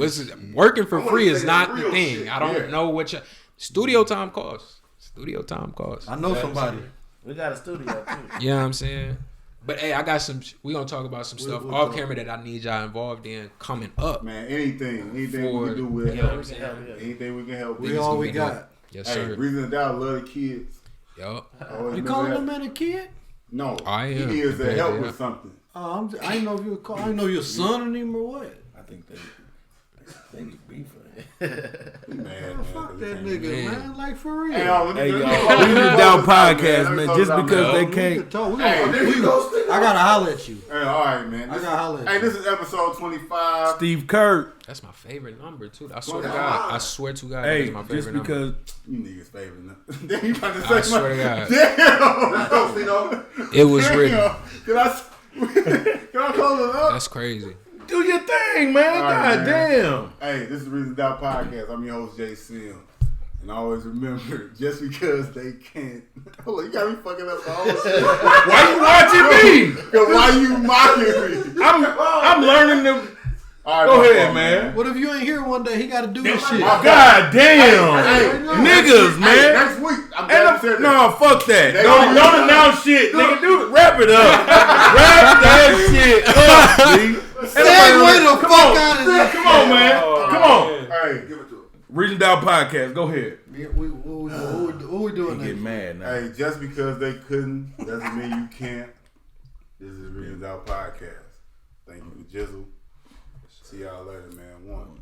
Working for I wanna free say is the not the real thing. shit. I don't Yeah. know what studio time costs. Studio time costs. I know somebody. We got a studio too. You know what I'm saying? But hey, I got some. We gonna talk about some stuff we'll off talk. camera that I need y'all involved in coming up. Man, anything we For- can do with you know what help. I'm saying? Anything we can help We with. all gonna we be got. Yes, Hey, sir. Reason2Doubt love the kids. Yup. Always You remember calling that. them man a kid? No, I am. he is to Yeah, help yeah. with something. Oh, I didn't know if you were I didn't know your son in him or what. I think they could be for it. Man, Fuck that nigga, Man. man. Like for real. Hey, y'all, Hey, let me y'all, close we this need down out, podcast, Let me man. close Just it out, because man. they We can't. can talk. Hey, I gotta holler at you. Hey, all right, man. I gotta holler at Hey, you. this is episode 25. Steve Kerr. That's my favorite number too. I swear to God. I swear to God. Hey, that's my favorite just number. because You niggas favorite now. Then you about to say I swear to God. Damn. It was written. Can I close it up? That's crazy. do your thing, man. All right, God man. damn. Hey, this is Reason2Doubt podcast. I'm your host, Jizxle. And always remember, just because they can't. Hold on, you got me fucking up the whole shit. Why you watching me? Because why you mocking me? I'm learning to. All right, Go my ahead, fault, man. What if you ain't here one day? He got to do this shit. God damn. Hey, Niggas, hey, man. next week, I'm And glad you said that. no, fuck that. They Don't gonna- announce shit. Nigga, do wrap it up. Wrap that shit up, G. Segue the Come fuck on. out of this. Come on, man. Come on. Hey, give it to him. Reason2Doubt podcast. Go ahead. What we doing Get next? mad now. Hey, just because they couldn't doesn't mean you can't. This is Reason2Doubt podcast. Thank you for Jizxle. See y'all later, man. One.